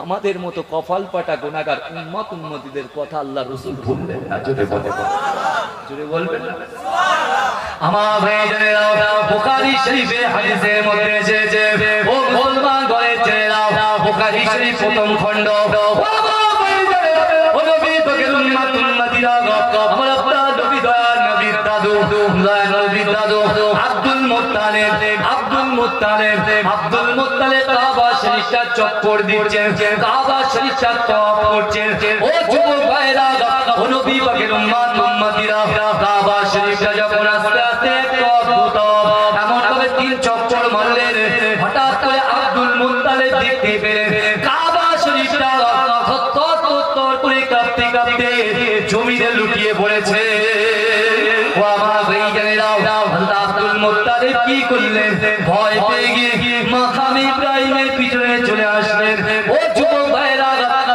আমাদের মতো কপাল পাটা গুনাহগার উম্মত উম্মতিদের কথা আল্লাহ রাসূল বললেন না। জোরে বলে, জোরে বলবেন না? আমার ভাইজানেরা, বুখারী শরীফে হাদিসের মধ্যে এসেছে, ও মুসলমান ঘরের ছেলেরা, বুখারী শরীফ প্রথম খণ্ড, ও নবী পাকের উম্মত উম্মতিরা, আমার আপনার নবী দয়ার নবীর দাদু, দয়ার নবীর দাদু Abdul Muttalib, Abdul Muttalib, Abdul Muttalib Kaaba শরীফটা চক্কর দিচ্ছেন, কাবা শরীফটা তওয়াফ করছেন। ও যুবক ভাইরা, ও নবী পাকের উম্মত উম্মতিরা, কাবা শরীফটা যখন আস্তে আস্তে তওয়াফ এমন ভাবে 3 চক্কর মারলেন, হঠাৎ করে আব্দুল মুত্তালিব দেখতে পেলেন কাবা শরীফটা থরথর করে কাঁপতে কাঁপতে জমিনে লুটিয়ে পড়েছে। ও আমার ভাইজানেরা, হযরত আব্দুল মুত্তালিব কি করলেন, ভয় পেয়ে গিয়ে মাকাম ইব্রাহিমের পিছনে চলে আসলেন। ও যুবক ভাইরা,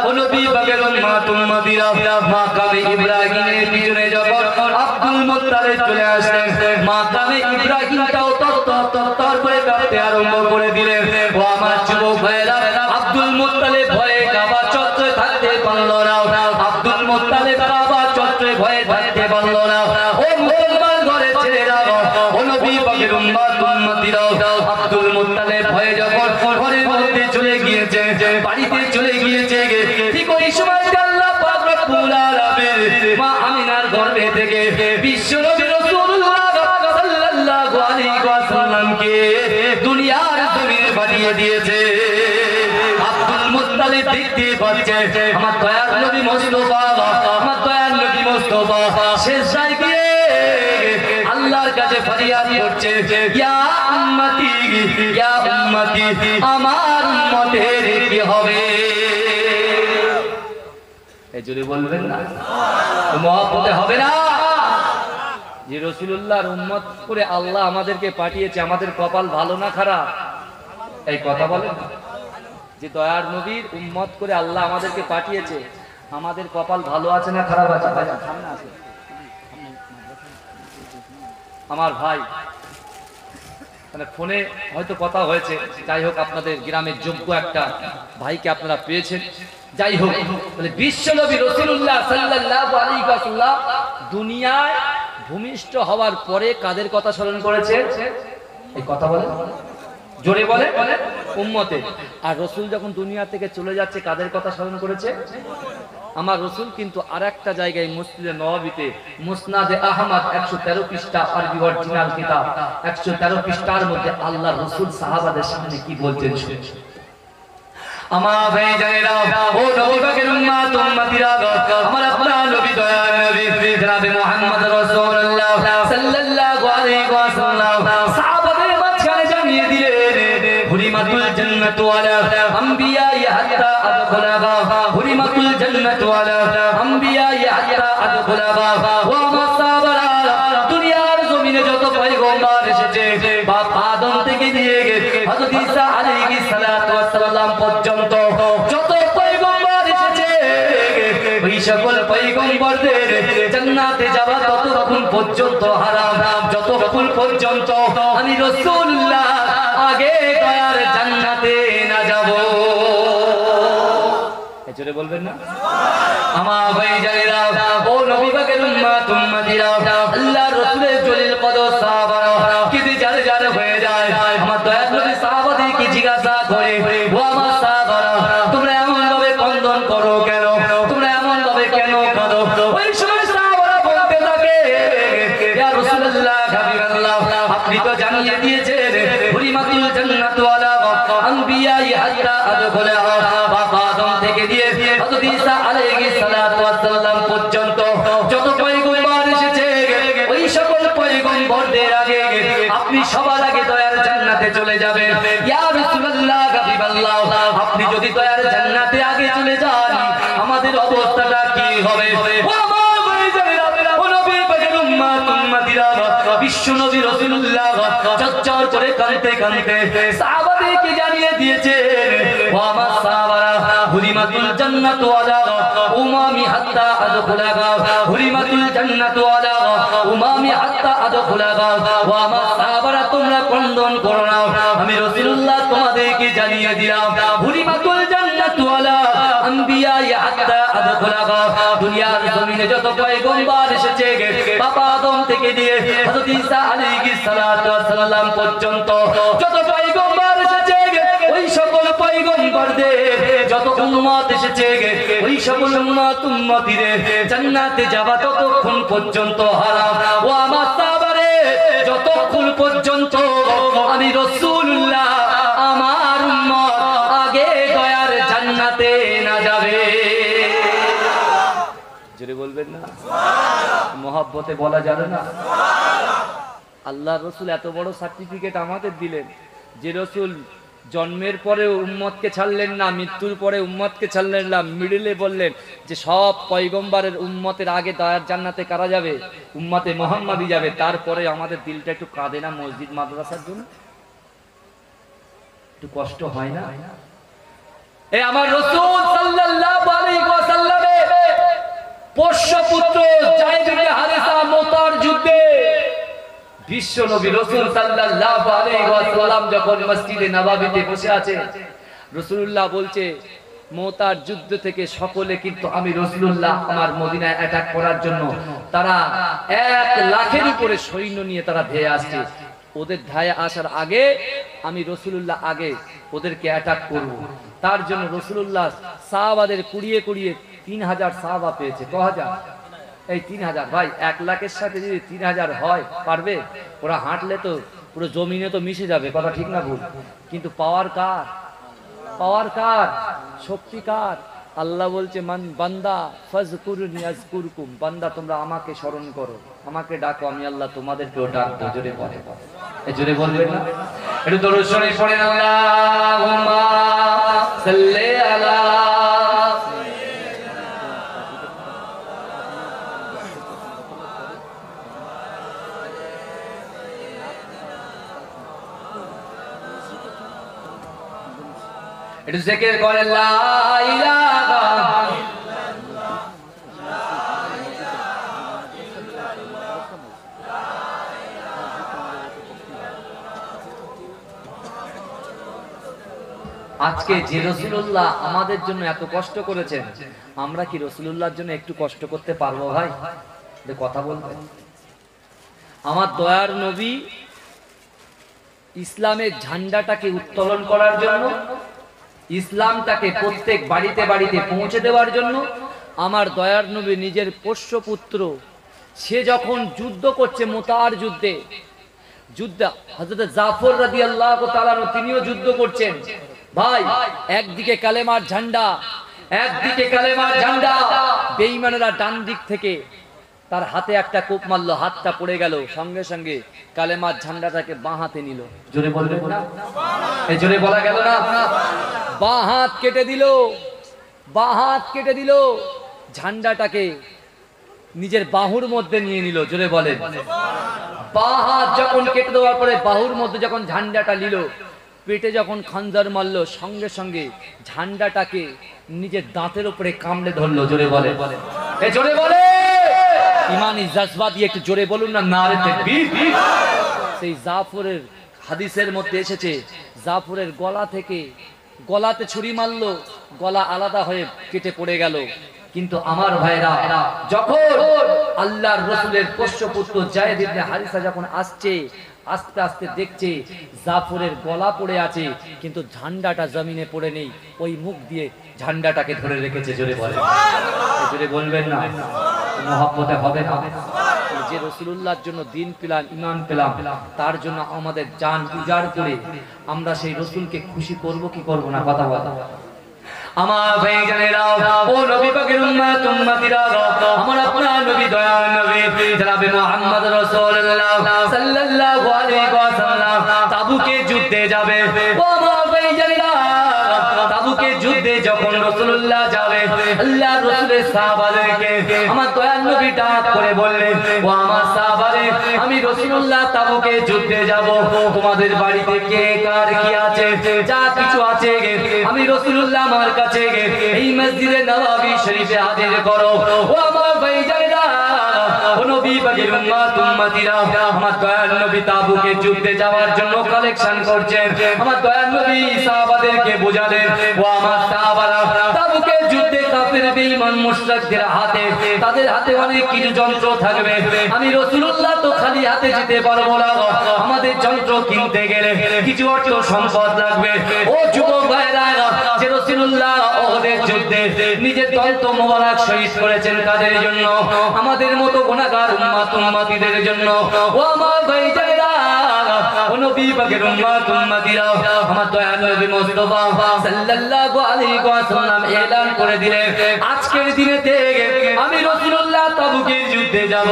ও নবী পাকের উম্মত উম্মতিরা, মাকাম ইব্রাহিমের পিছনে যখন আব্দুল মুত্তালিব চলে আসলেন, মাকাম ইব্রাহিমটাও তরতর করে কাঁপতে আরম্ভ করে দিলেন। ও আমার যুবক ভাইরা, আব্দুল মুত্তালিব ভয়ে কাবা চত্বরে থাকতে পারল না, আব্দুল মুত্তালিব কাবা চত্বরে ভয়ে থাকতে পারল না। ও মুসলমান ঘরের ছেলেরা, ও নবী পাকের উম্মত উম্মতিরা, আব্দুল মুত্তালিব ভয়ে যখন ঘরের মধ্যে চলে গিয়েছে, বাড়িতে চলে গিয়েছে, ঠিক ওই সময় আল্লাহ পাক রব্বুল আলামিন মা আমিনার গর্ভে থেকে বিশ্বনবী রাসূলুল্লাহ সাল্লাল্লাহু আলাইহি ওয়াসাল্লামকে দুনিয়ার জমিনে পাঠিয়ে দিয়েছে। আব্দুল মুত্তালিব দেখতে পাচ্ছে আমার দয়ার নবী মুস্তাফা, আমার দয়ার নবী মুস্তাফা শেষদায় গিয়ে আল্লাহর কাছে ফরিয়াদ করছে, ইয়া উম্মতি ইয়া উম্মতি, আমার উম্মতের কি হবে। এই জোরে বলবেন না? মহব্বতে হবে না যে রাসূলুল্লাহর উম্মত করে আল্লাহ আমাদেরকে পাঠিয়েছে, আমাদের কপাল ভালো না খারাপ? এই কথা বলেন যে দয়ার নবীর উম্মত করে আল্লাহ আমাদেরকে পাঠিয়েছে, আমাদের কপাল ভালো আছে না খারাপ আছে? সামনে আছে আমার ভাই, মানে ফোনে হয়তো কথা হয়েছে, যাই হোক আপনাদের গ্রামের যোগ্য একটা ভাইকে আপনারা পেয়েছেন। যাই হোক, মানে বিশ্বনবী রাসূলুল্লাহ সাল্লাল্লাহু আলাইহি ওয়াসাল্লাম দুনিয়ায় ভূমিষ্ঠ হওয়ার পরে কাদের কথা স্মরণ করেছে? এই কথা বলে, জোরে বলে, উম্মতে। আর রাসূল যখন দুনিয়া থেকে চলে যাচ্ছে কাদের কথা স্মরণ করেছে? আমার রাসূল কিন্তু আরেকটা জায়গায় মসজিদে নববীতে মুসনাদে আহমদ 113 পৃষ্ঠা আরবি অরিজিনাল কিতাব 113 পৃষ্ঠার মধ্যে আল্লাহর রাসূল সাহাবাদের সামনে কি বলছেন শুনুন। আমার ভাইজানেরা, ও নবী পাকের উম্মত উম্মতিরা, আমার আপনার নবী দয়ার নবী জনাবে মুহাম্মদ রাসূলুল্লাহ সাল্লাল্লাহু আলাইহি ওয়াসাল্লাম সাহাবাদের মাঝখানে জানিয়ে দিলেন, হাত্তা আদখুলাহা ওয়া মা সাবারা দুনিয়ার জমিনে যত পয়গম্বর এসেছে বাপ আদম থেকে নিয়ে হযরত ঈসা আলাইহিস সালাতু ওয়াস সালাম পর্যন্ত যত পয়গম্বর এসেছে ওই সকল পয়গম্বরদের জান্নাতে যাওয়া ততক্ষণ পর্যন্ত হারাম যতক্ষণ পর্যন্ত আমি রাসূলুল্লাহ আগে দয়ার জান্নাতে না যাব। জোরে বলবেন না আমার ভাইজানেরা ও নবী পাকের উম্মত উম্মতিরা আল্লাহর রাসূলের জলিল কদর সাহাবারা কিদি জারে জারে হয়ে যায় আমার দয়ার নবী সাহাবাদেরকে জিজ্ঞাসা করে ও আমার সাহাবারা তোমরা এমন ভাবে ক্রন্দন করো কেন তোমরা এমন ভাবে কেন কাঁদো ওই সময় সাহাবারা বলতে থাকে ইয়া রাসূলুল্লাহ হাবিবাল্লাহ আপনি তো জানিয়ে দিয়েছেন হুরিমাতুল জান্নাতু আলা আনবিয়াই হাত্তা আদখুলাহা বাবা আদম থেকে দিয়ে হযরত ঈসা আলাইহিস সালাতু ওয়াস সালাম পর্যন্ত যত পয়গম্বর এসেছে ওই সকল পয়গম্বরদের আগে আপনি সবার আগে দয়ার জান্নাতে চলে যাবেন। ইয়া রাসূলুল্লাহ হাবিবাল্লাহ আপনি যদি দয়ার জান্নাতে আগে চলে যান আমাদের অবস্থাটা কি হবে? ও আমার ভাইজানেরা ও নবী পাকের উম্মত উম্মতিরা বিশ্ব নবী রাসূলুল্লাহ চচ্চর করে কাঁদতে কাঁদতে সাহাবাদেরকে জানিয়ে দিয়েছে ও আমার সাহাবারা হুরিমাতুল জান্নাতু আলা উমামি হাত্তা আদখুলাহা হুরিমাতুল জান্নাতু আলা উমামি হাত্তা আদখুলাহা ও আমার সাহাবারা তোমরা ক্রন্দন করো না আমি রাসূলুল্লাহ তোমাদেরকে জানিয়ে দিলাম হুরিমাতুল জান্নাতু আলা আনবিয়াই হাত্তা আদখুলাহা দুনিয়ার জমিনে যত পয়গম্বর এসেছে বাবা আদম থেকে দিয়ে হযরত ঈসা আলাইহিস সালাতু ওয়াস সালাম পর্যন্ত যত পয়গম্বর এসেছে ওই সকল পয়গম্বরদের যত উম্মত এসেছে ওই সকল উম্মত উম্মতিদের জান্নাতে যাওয়া ততক্ষণ পর্যন্ত হারাম। ও আমার সাহাবারে যতক্ষণ পর্যন্ত আমি রাসূলুল্লাহ আমার উম্মত আগে দয়ার জান্নাতে না যাবে। জোরে বলবেন না মহব্বতে বলা যাবে না। আল্লাহ রাসূল এত বড় সার্টিফিকেট আমাদের দিলেন যে রাসূল জন্মের পরে উম্মতকে ছাড়লেন না, মৃত্যুর পরে উম্মতকে ছাড়লেন না, মিডলে বললেন যে সব পয়গম্বরের উম্মতের আগে দয়ার জান্নাতে কারা যাবে? উম্মতে মুহাম্মাদি যাবে। তারপরে আমাদের দিলটা একটু কাঁদে না মসজিদ মাদ্রাসার জন্য? একটু কষ্ট হয় না? এই আমার রাসূল সাল্লাল্লাহু আলাইহি ওয়াসাল্লামের পোষ্যপুত্র যায়েদ ইবনে হারেসা মুতার যুদ্ধে বিশ্ব নবী রাসূল সাল্লাল্লাহু আলাইহি ওয়াসাল্লাম যখন মসজিদে নববীতে বসে আছে রাসূলুল্লাহ বলছে মুতার যুদ্ধ থেকে সকলে কিন্তু আমি রাসূলুল্লাহ আমার মদিনায় অ্যাটাক করার জন্য তারা 1 লাখের উপরে সৈন্য নিয়ে তারা ধেয়ে আসছে। ওদের ধায়ে আসার আগে আমি রাসূলুল্লাহ আগে ওদেরকে অ্যাটাক করব। তার জন্য রাসূলুল্লাহ সাহাবাদের কুড়িয়ে কুড়িয়ে 3000 সাহাবা পেয়েছে। ক হাজার? এই 3000। ভাই 1 লাখের সাথে যদি 3000 হয় পারবে? ওরা হাঁটলে তো পুরো জমিনে তো মিশে যাবে, কথা ঠিক না ভুল? কিন্তু পাওয়ার কার? পাওয়ার কার? শক্তি কার? আল্লাহ বলছে মান বান্দা ফাজকুরনি আযকুরকুম, বান্দা তোমরা আমাকে স্মরণ করো, আমাকে ডাকো, আমি আল্লাহ তোমাদেরকেও ডাকবো। জোরে বলে এই জোরে বলবেন না? একটু দরুদ শরীফ পড়েন আল্লাহুম্মা সাল্লি আলা একটু জিকির করে লা ইলাহা আজকে যে রাসূলুল্লাহ আমাদের জন্য এত কষ্ট করেছেন, আমরা কি রাসূলুল্লাহর জন্য একটু কষ্ট করতে পারবো? ভাই কথা বলবেন। আমার দয়ার নবী ইসলামের ঝান্ডাটাকে উত্তোলন করার জন্য, ইসলামটাকে প্রত্যেক বাড়িতে বাড়িতে পৌঁছে দেওয়ার জন্য আমার দয়ার নবী নিজের পোষ্যপুত্র সে যখন যুদ্ধ করছে মুতার যুদ্ধে, হযরত জাফর রাদিয়াল্লাহু তাআলা তিনিও যুদ্ধ করছেন। ভাই একদিকে কালেমার ঝান্ডা, একদিকে কালেমার ঝান্ডা, বেঈমানেরা ডান দিক থেকে তার হাতে একটা কোপ মারলো, হাতটা পড়ে গেল, সঙ্গে সঙ্গে কালেমার ঝান্ডাটাকে বাঁ হাতে নিল। জোরে বলবেন না? এই জোরে বলা গেল না? বাঁ হাত কেটে দিল, বাঁ হাত কেটে দিল, ঝান্ডাটাকে নিজের বাহুর মধ্যে নিয়ে নিল, জোরে বলেন। বাঁ হাত যখন কেটে দেওয়ার পরে বাহুর মধ্যে যখন ঝান্ডাটা নিল, পেটে যখন খঞ্জর মারলো, সঙ্গে সঙ্গে ঝান্ডাটাকে নিজের দাঁতের উপরে কামড়ে ধরলো, জোরে বলে। এ জোরে বলে, ইমানি জজবা দিয়ে একটু জোরে বলুন না, নারে তাকবীর। সেই জাফরের হাদিসের মধ্যে এসেছে, জাফরের গলা থেকে, গলাতে ছুরি মারলো, গলা আলাদা হয়ে কেটে পড়ে গেল। কিন্তু আমার ভাইরা, যখন আল্লাহর রাসূলের পোষ্যপুত্র যায়েদ ইবনে হারিসা যখন আসছে, আস্তে আস্তে দেখছে জাফরের গলা পড়ে আছে, কিন্তু ঝান্ডাটা জমিনে পড়ে নেই, ওই মুখ দিয়ে ঝান্ডাটাকে ধরে রেখেছে, জোরে বলে। জোরে বলবেন না, মহব্বতে হবে না। যে রাসূলুল্লাহর জন্য দিন পেলাম, ঈমান পেলাম, তার জন্য আমাদের জান উজাড় করে আমরা সেই রাসূলকে খুশি করব কি করব না, কথা বলা। আমার ভাইজানেরা, ও নবী পাকের উম্মত উম্মতিরা, আমার আপনার নবী দয়ার নবী জনাবে মুহাম্মদ রাসূলুল্লাহ সাল্লাল্লাহু আলাইহি ওয়াসাল্লাম তাবুকে যুদ্ধে যাবে। ও আমার ভাইজানেরা, তাবুকে যুদ্ধে যখন রাসূলুল্লাহ যাবে, আল্লাহর রাসূলের সাহাবাদেরকে আমার দয়ার নবী ডাক করে বললেন, ও আমার সাহাবারে, আমি রাসূলুল্লাহ তাবুকে যুদ্ধে যাব, তোমাদের বাড়িতে কে কার কি আছে, যা কিছু আছে আমি রাসূলুল্লাহ আমার কাছে এই মসজিদে নববী শরীফে হাজির করো। ও আমার ভাইজানেরা, ও নবী পাকের উম্মত উম্মতিরা, আমার দয়ার নবী তাবুকে যুদ্ধে যাওয়ার জন্য কালেকশন করছেন। আমার দয়ার নবী সাহাবাদেরকে বোঝালেন, ও আমার সাহাবারা, তাবুকে যুদ্ধে কাফের বেঈমান মুশরিকদের হাতে, তাদের হাতে অনেক কিছু যন্ত্র থাকবে, আমি রাসূলুল্লাহ তো খালি হাতে যেতে পারবো না, আমাদের যন্ত্র কিনতে গেলে কিছু অর্থ সম্পদ লাগবে। ও যুবক ভাইরা, যে রাসূলুল্লাহ ওহদের যুদ্ধে নিজের দন্ত মোবারক শহীদ করেছেন কাদের জন্য? আমাদের মতো গুনাহগার উম্মত উম্মতিদের জন্য। ও আমার ভাইজানেরা, ও নবী পাকের উম্মত উম্মতিরা, আমার দয়ার নবী মুস্তাফা সাল্লাল্লাহু আলাইহি ওয়াসাল্লাম এলান করে দিলেন, আজকের দিনেতে আমি রাসূলুল্লাহ তাবুকের যুদ্ধে যাব।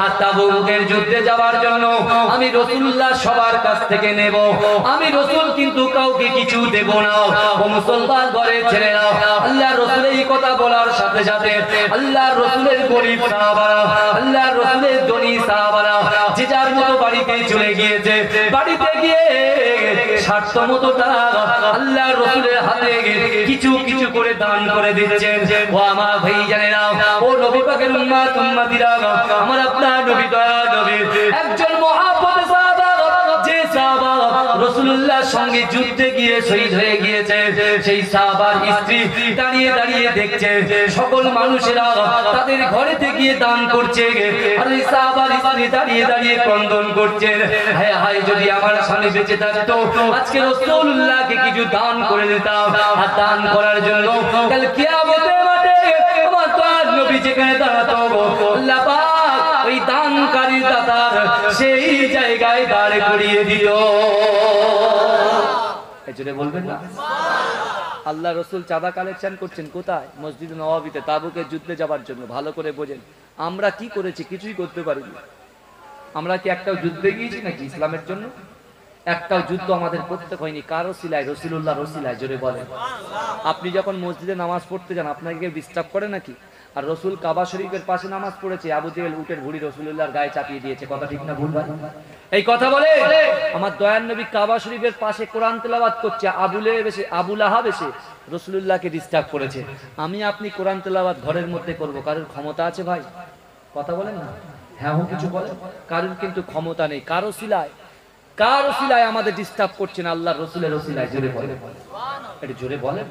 আর তাবুকের যুদ্ধে যাওয়ার জন্য আমি রাসূলুল্লাহ সবার কাছ থেকে নেব, আমি রাসূল কিন্তু কাউকে কিছু দেব না। ও মুসলমান ঘরের ছেলেরা, আল্লাহর রাসূল এই কথা বলার সাথে সাথে আল্লাহর রাসূলের গরীব সাহাবারা, আল্লাহর রাসূলের ধনী সাহাবারা যে যার মতো বাড়িতে চলে গিয়েছে, বাড়িতে গিয়ে স্বার্থ মতো টাকা আল্লাহর রাসূলের হাতে কিছু কিছু করে দান করে দিচ্ছেন। ও আমার ভাইজানেরা, ও নবী পাকের উম্মত উম্মতিরা, আমার আপনার নবী দয়া নবী একজন মহাব্বতে সাহাবা, যে সাহাবা রাসূলুল্লাহর সঙ্গে যুদ্ধে গিয়ে শহীদ হয়ে গিয়েছে, সেই সাহাবার স্ত্রী দাঁড়িয়ে দাঁড়িয়ে দেখছে সকল মানুষেরা তাদের ঘরেতে গিয়ে দান করছে, আর এই সাহাবার স্ত্রী দাঁড়িয়ে দাঁড়িয়ে ক্রন্দন করছেন, হায় হায় যদি আমার স্বামী বেঁচে থাকতো, আজকে রাসূলুল্লাহকে কিছু দান করে দিতাম। আর দান করার জন্য কাল কিয়ামতের মাঠে আমার দয়ার নবী যেখানে দাঁড়াতো, আল্লাহ পাক ওই দানকারী দাতার সেই জায়গায় দাঁড় করিয়ে দিত। এজন্য বলবেন না, আল্লাহ রাসূল চাঁদা কালেকশন করছেন কোথায়? মসজিদে নববীতে তাবুকের যুদ্ধে যাবার জন্য। ভালো করে বোঝেন, আমরা কি করেছি? কিছুই করতে পারিনি। আমরা কি একটাও যুদ্ধে গিয়েছি নাকি ইসলামের জন্য? একটাও যুদ্ধ আমাদের করতে হয়নি। কার ওসিলায়? রাসূলুল্লাহর ওসিলায়। জোরে বলেন। আপনি যখন মসজিদে নামাজ পড়তে যান, আপনাকে কেউ ডিস্টার্ব করে নাকি? আর রাসূল কাবা শরীফের পাশে নামাজ পড়েছে, আবু জেহেল উটের ভুঁড়ি রাসূলুল্লাহর গায়ে চাপিয়ে দিয়েছে। কথা ঠিক না ভুল ভাই? এই কথা বলে আমার দয়ার নবী কাবা শরীফের পাশে কোরআন তেলাওয়াত করছে, আবু লাহাব এসে রাসূলুল্লাহকে ডিস্টার্ব করেছে। আমি আপনি কোরআন তেলাওয়াত ঘরের মধ্যে করব, কারোর ক্ষমতা আছে ভাই? কথা বলেন না, হ্যাঁ হোক কিছু বলেন। কারোর কিন্তু ক্ষমতা নেই। কার ওসিলায় আমাদের ডিস্টার্ব করছেন? আল্লাহর রাসূলের ওসিলায়। জোরে বলেন, একটু জোরে বলেন।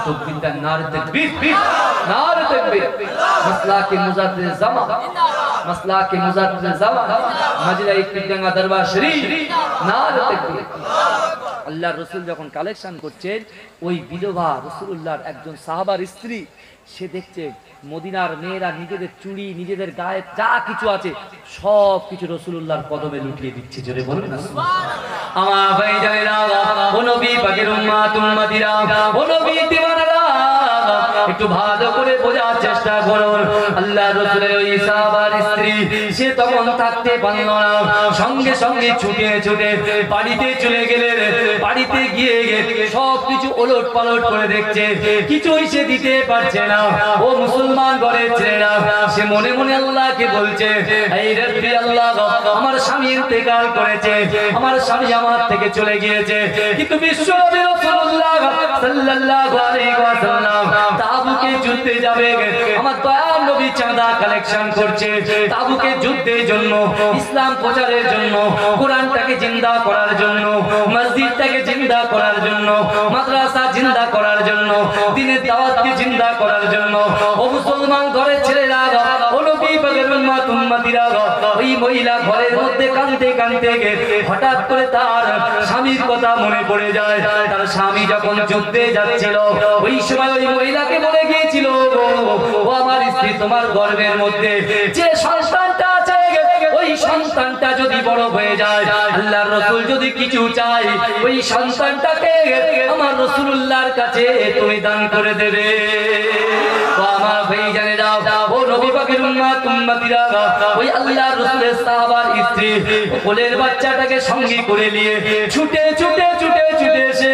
তাকবীর দেন, নারে তাকবীর, নারে তাকবীর। মাসলাকে মুজাদ্দিদ জামান, মাসলাকে মুজাদ্দিদ জামান, মাজলাই পিডাঙ্গা দরবার শরীফ, নারে তাকবীর। আল্লাহর রাসূল যখন কালেকশন করছেন, ওই বিধবা রাসূলুল্লাহর একজন সাহাবার স্ত্রী, সে দেখছে মদিনার মেয়েরা নিজেদের চুড়ি, নিজেদের গায়ে যা কিছু আছে সব কিছু রাসূলুল্লাহর কদমে লুটিয়ে দিচ্ছে। জোরে বলুন না আমার ভাইজানেরা, ও নবী পাকের উম্মত উম্মতিরা, ও নবী দিওয়ানারা, একটু ভালো করে বোঝার চেষ্টা করুন। আল্লাহর রাসূলের ওই সাহাবার স্ত্রী স্ত্রী, সে তখন থাকতে পারল না, সঙ্গে সঙ্গে ছুটে ছুটে বাড়িতে চলে গেলেন। বাড়িতে গিয়ে সবকিছু ওলট পালট করে দেখছে, কিছুই সে দিতে পারছে না। ও মুসলমান ঘরের ছেলেরা, সে মনে মনে আল্লাহকে বলছে, এই রব্বি আল্লাহ, আমার স্বামী ইন্তেকাল করেছে, আমার স্বামী আমার থেকে চলে গিয়েছে, কিন্তু বিশ্বনবী রাসূলুল্লাহ সাল্লাল্লাহু আলাইহি ওয়াসাল্লাম তাবুকে যুদ্ধে যাবে, আমার দয়ার নবী চাঁদা কালেকশন করছে তাবুকে যুদ্ধের জন্য, ইসলাম প্রচারের জন্য, কোরআনটাকে জিন্দা করার জন্য, মসজিদটাকে জিন্দা করার জন্য, মাদ্রাসা জিন্দা করার জন্য, দ্বীনের দাওয়াতকে জিন্দা করার জন্য। ও মুসলমান ঘরের ছেলেরা, ও নবী পাকের উম্মত উম্মতিরা, ওই মহিলা ঘরের মধ্যে কাঁদতে কাঁদতে হঠাৎ করে তার স্বামীর কথা মনে পড়ে যায়। তার স্বামী যখন যুদ্ধে যাচ্ছিল, ওই সময় ওই মহিলাকে বলে গিয়েছিল, ও আমার স্ত্রী, তোমার গর্ভের মধ্যে যে সন্তানটা আছে, ওই সন্তানটা যদি বড় হয়ে যায়, আল্লাহর রাসূল যদি কিছু চায়, ওই সন্তানটাকে আমার রাসূলুল্লাহর কাছে তুমি দান করে দেবে। ও আমার ভাইজানেরা, ও নবী পাকের উম্মত উম্মতিরা, ওই আল্লাহর রাসূলের সাহাবার স্ত্রী কোলের বাচ্চাটাকে সঙ্গী করে নিয়ে ছুটে ছুটে ছুটে ছুটে এসে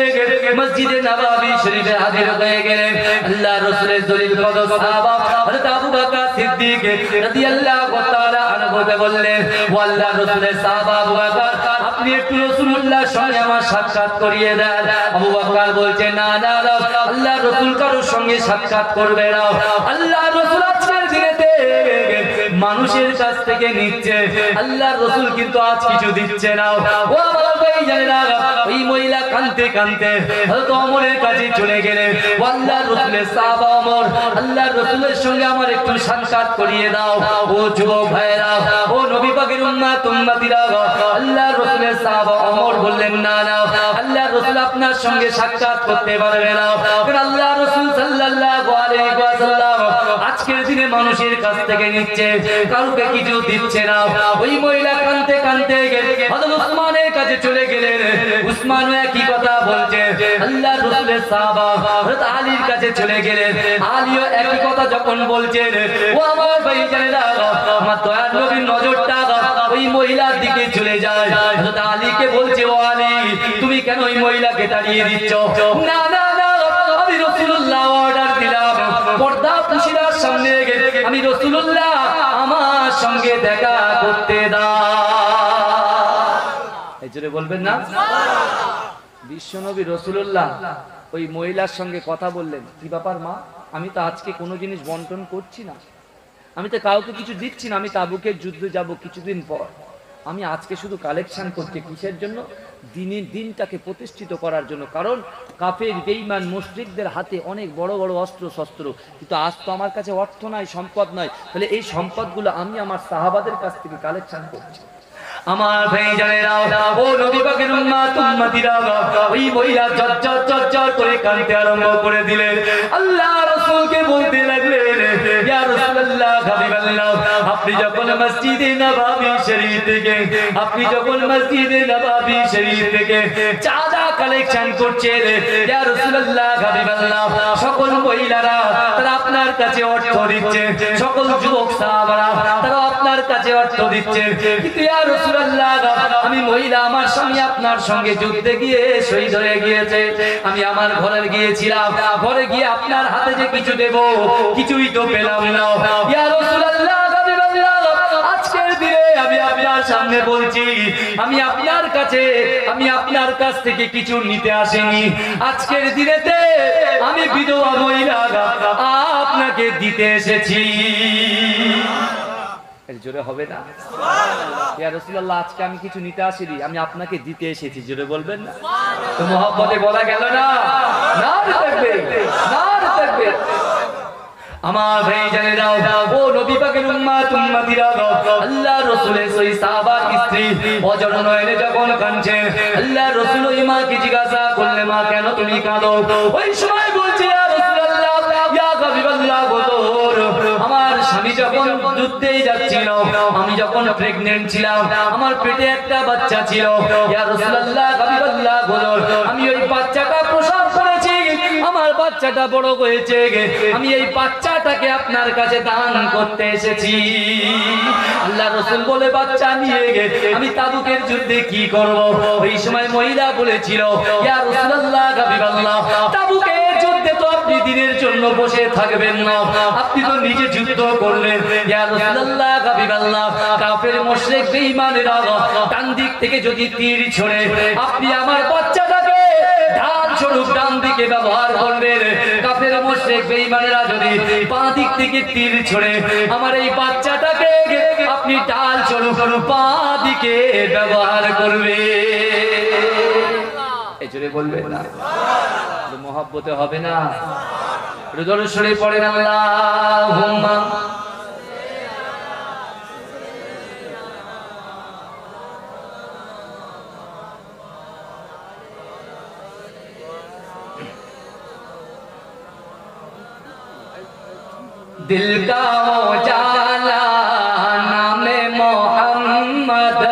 মসজিদে নববী শরীফে হাজির হয়ে গেলেন। আল্লাহর রাসূলের জলিল কদর সাহাবা হযরত আবু বকর সিদ্দিক রাদিয়াল্লাহু তাআলা আনহুকে বললেন, ও আল্লাহর রাসূলের সাহাবা আবু বকর, আপনি একটু রাসূলুল্লাহর সঙ্গে আমার সাক্ষাৎ করিয়ে দেন। আবু বকর বলছে, না না, আল্লাহর রাসূল কারোর সঙ্গে সাক্ষাৎ করবে না। আল্লাহর রাসূল আজকের দিনেতে মানুষের কাছ থেকে নিচ্ছে, আল্লাহর রাসূল কিন্তু আজ কিছু দিচ্ছে না। ও আমার ভাইজানেরা, ওই মহিলা কাঁদতে কাঁদতে হযরত ওমরের কাছে চলে গেলেন, ও আল্লাহর রাসূলের সাহাবা ওমর, আল্লাহর রাসূলের সঙ্গে আমার একটু সাক্ষাৎ করিয়ে দাও। ও যুবক ভাইরা, ও নবী পাকের উম্মত উম্মতিরা, আল্লাহর রাসূলের সাহাবা ওমর বললেন, না না, আল্লাহর রাসূল আপনার সঙ্গে সাক্ষাৎ করতে পারবে না, কারণ আল্লাহর রাসূল সাল্লাল্লাহু আলাইহি ওয়াসাল্লাম আজকের দিনে মানুষের কাছ থেকে নিচ্ছে, কাউকে কিছু দিচ্ছে না। ওই মহিলা কাঁদতে কাঁদতে হযরত উসমানের কাছে চলে গেলেন। উসমানও একই কথা বলছে। আল্লাহর রাসূলের সাহাবা হযরত আলীর কাছে চলে গেলেন। আলীও একই কথা যখন বলছেন, ও আমার ভাইজানেরা, আমার দয়ার নবীর নজরটা ওই মহিলার দিকে চলে যায়। হযরত আলীকে বলছে, ও আলী, তুমি কেন ওই মহিলাকে তাড়িয়ে দিচ্ছ? না না না, আমি রাসূলুল্লাহ অর্ডার দিলাম, পর্দা পুশিদার সামনে আমি রাসূলুল্লাহ আমার সঙ্গে দেখা করতে দাও। এই জোরে বলবেন না? বিশ্বনবী রাসূলুল্লাহ ওই মহিলার সঙ্গে কথা বললেন, কি ব্যাপার মা, আমি তো আজকে কোনো জিনিস বন্টন করছি না, আমি তো কাউকে কিছু দিচ্ছি না, আমি তাবুকের যুদ্ধে যাব কিছুদিন পর, আমি আজকে শুধু কালেকশন করছি। কিসের জন্য? দিনের দিনটাকে প্রতিষ্ঠিত করার জন্য। কারণ কাফের বেঈমান মুশরিকদের হাতে অনেক বড় বড় অস্ত্র শস্ত্র, কিন্তু আজ তো আমার কাছে অর্থ নাই, সম্পদ নাই, তাহলে এই সম্পদগুলো আমি আমার সাহাবাদের কাছ থেকে কালেকশন করছি। আমার ভাইজানেরা, ও নবী পাকের উম্মত উম্মতিরা, ওই মহিলা ঝরঝর ঝরঝর করে কাঁদতে আরম্ভ করে দিলেন। আল্লাহ রাসূলকে বলতে লাগলেন, ইয়া রাসূলুল্লাহ, হাবিবাল্লাহ, আপনি যখন মসজিদে নববী শরীফ থেকে চাঁদা কালেকশন করছেন, ইয়া রাসূলুল্লাহ, হাবিবাল্লাহ, সকল মহিলারা তারা আপনার কাছে অর্থ দিচ্ছে, সকল যুবক সাহাবারা তারা আপনার কাছে অর্থ দিচ্ছে, কিন্তু ইয়া রাসূলুল্লাহ, আমি মহিলা, আমার স্বামী আপনার সঙ্গে যুদ্ধে গিয়ে শহীদ হয়ে গিয়েছে, আমি আমার ঘরে গিয়েছিলাম, ঘরে গিয়ে আপনার হাতে যে কিছু দেব, কিছুই তো পেলাম না। ইয়া রাসূলুল্লাহ, আজকের দিনে আমি আপনার সামনে বলছি, আমি আপনার কাছ থেকে কিছু নিতে আসিনি, আজকের দিনেতে আমি বিধবা মহিলা আপনাকে দিতে এসেছি। জোরে হবে না? ইয়া রাসূলুল্লাহ, আজকে আমি কিছু নিতে আসিনি, আমি আপনাকে দিতে এসেছি। জোরে বলবেন না? তো মহব্বতে বলা গেল না? নারে তাকবীর, নারে তাকবীর। আমার ভাইজানেরা, ও নবী পাকের উম্মত উম্মতিরা, আল্লাহর রাসূলের ওই সাহাবার স্ত্রী অজর নয়নে যখন কাঁদছেন, আল্লাহর রাসূল ওই মাকে জিজ্ঞাসা করলেন, মা কেন তুমি কাঁদো? ওই সময় বলছে, ইয়া রাসূলুল্লাহ, ইয়া হাবিবাল্লাহ, আমার স্বামী যখন যুদ্ধে যাচ্ছিল, আমি যখন প্রেগন্যান্ট ছিলাম, আমার পেটে একটা বাচ্চা ছিল, ইয়া রাসূলুল্লাহ, হাবিবাল্লাহ, আমি ওই বাচ্চাটা প্রসব করেছি, আমার বাচ্চাটা বড় হয়েছে, আমি এই বাচ্চাটাকে আপনার কাছে দান করতে এসেছি। রাসূল বলে বাচ্চা নিয়ে আমি তাবুকের যুদ্ধে কি করব? ওই সময় মহিলা বলেছিল ইয়া রাসূলুল্লাহ হাবিবাল্লাহ তাবুকের যুদ্ধে তো আপনি দিনের জন্য বসে থাকবেন না, আপনি তো নিজে যুদ্ধ করলেন। ইয়া রাসূলুল্লাহ হাবিবাল্লাহ কাফের মুশরিক বেঈমানেরা ডান দিক থেকে যদি তীর ছোড়ে আপনি আমার বাচ্চাটাকে ঢাল স্বরূপ ডান দিকে ব্যবহার করবেন। কাফের মুশরিক বেঈমানেরা যদি বাঁ দিক থেকে তীর ছোড়ে আমার এই বাচ্চাটাকে আপনি ঢাল স্বরূপ বাঁ দিকে ব্যবহার করবে। এই জোরে বলবেন না, মহব্বতে হবে না? রুদল শরীফ পড়েন আল্লাহুম্মা दिल का उजाला नाम मोहम्मद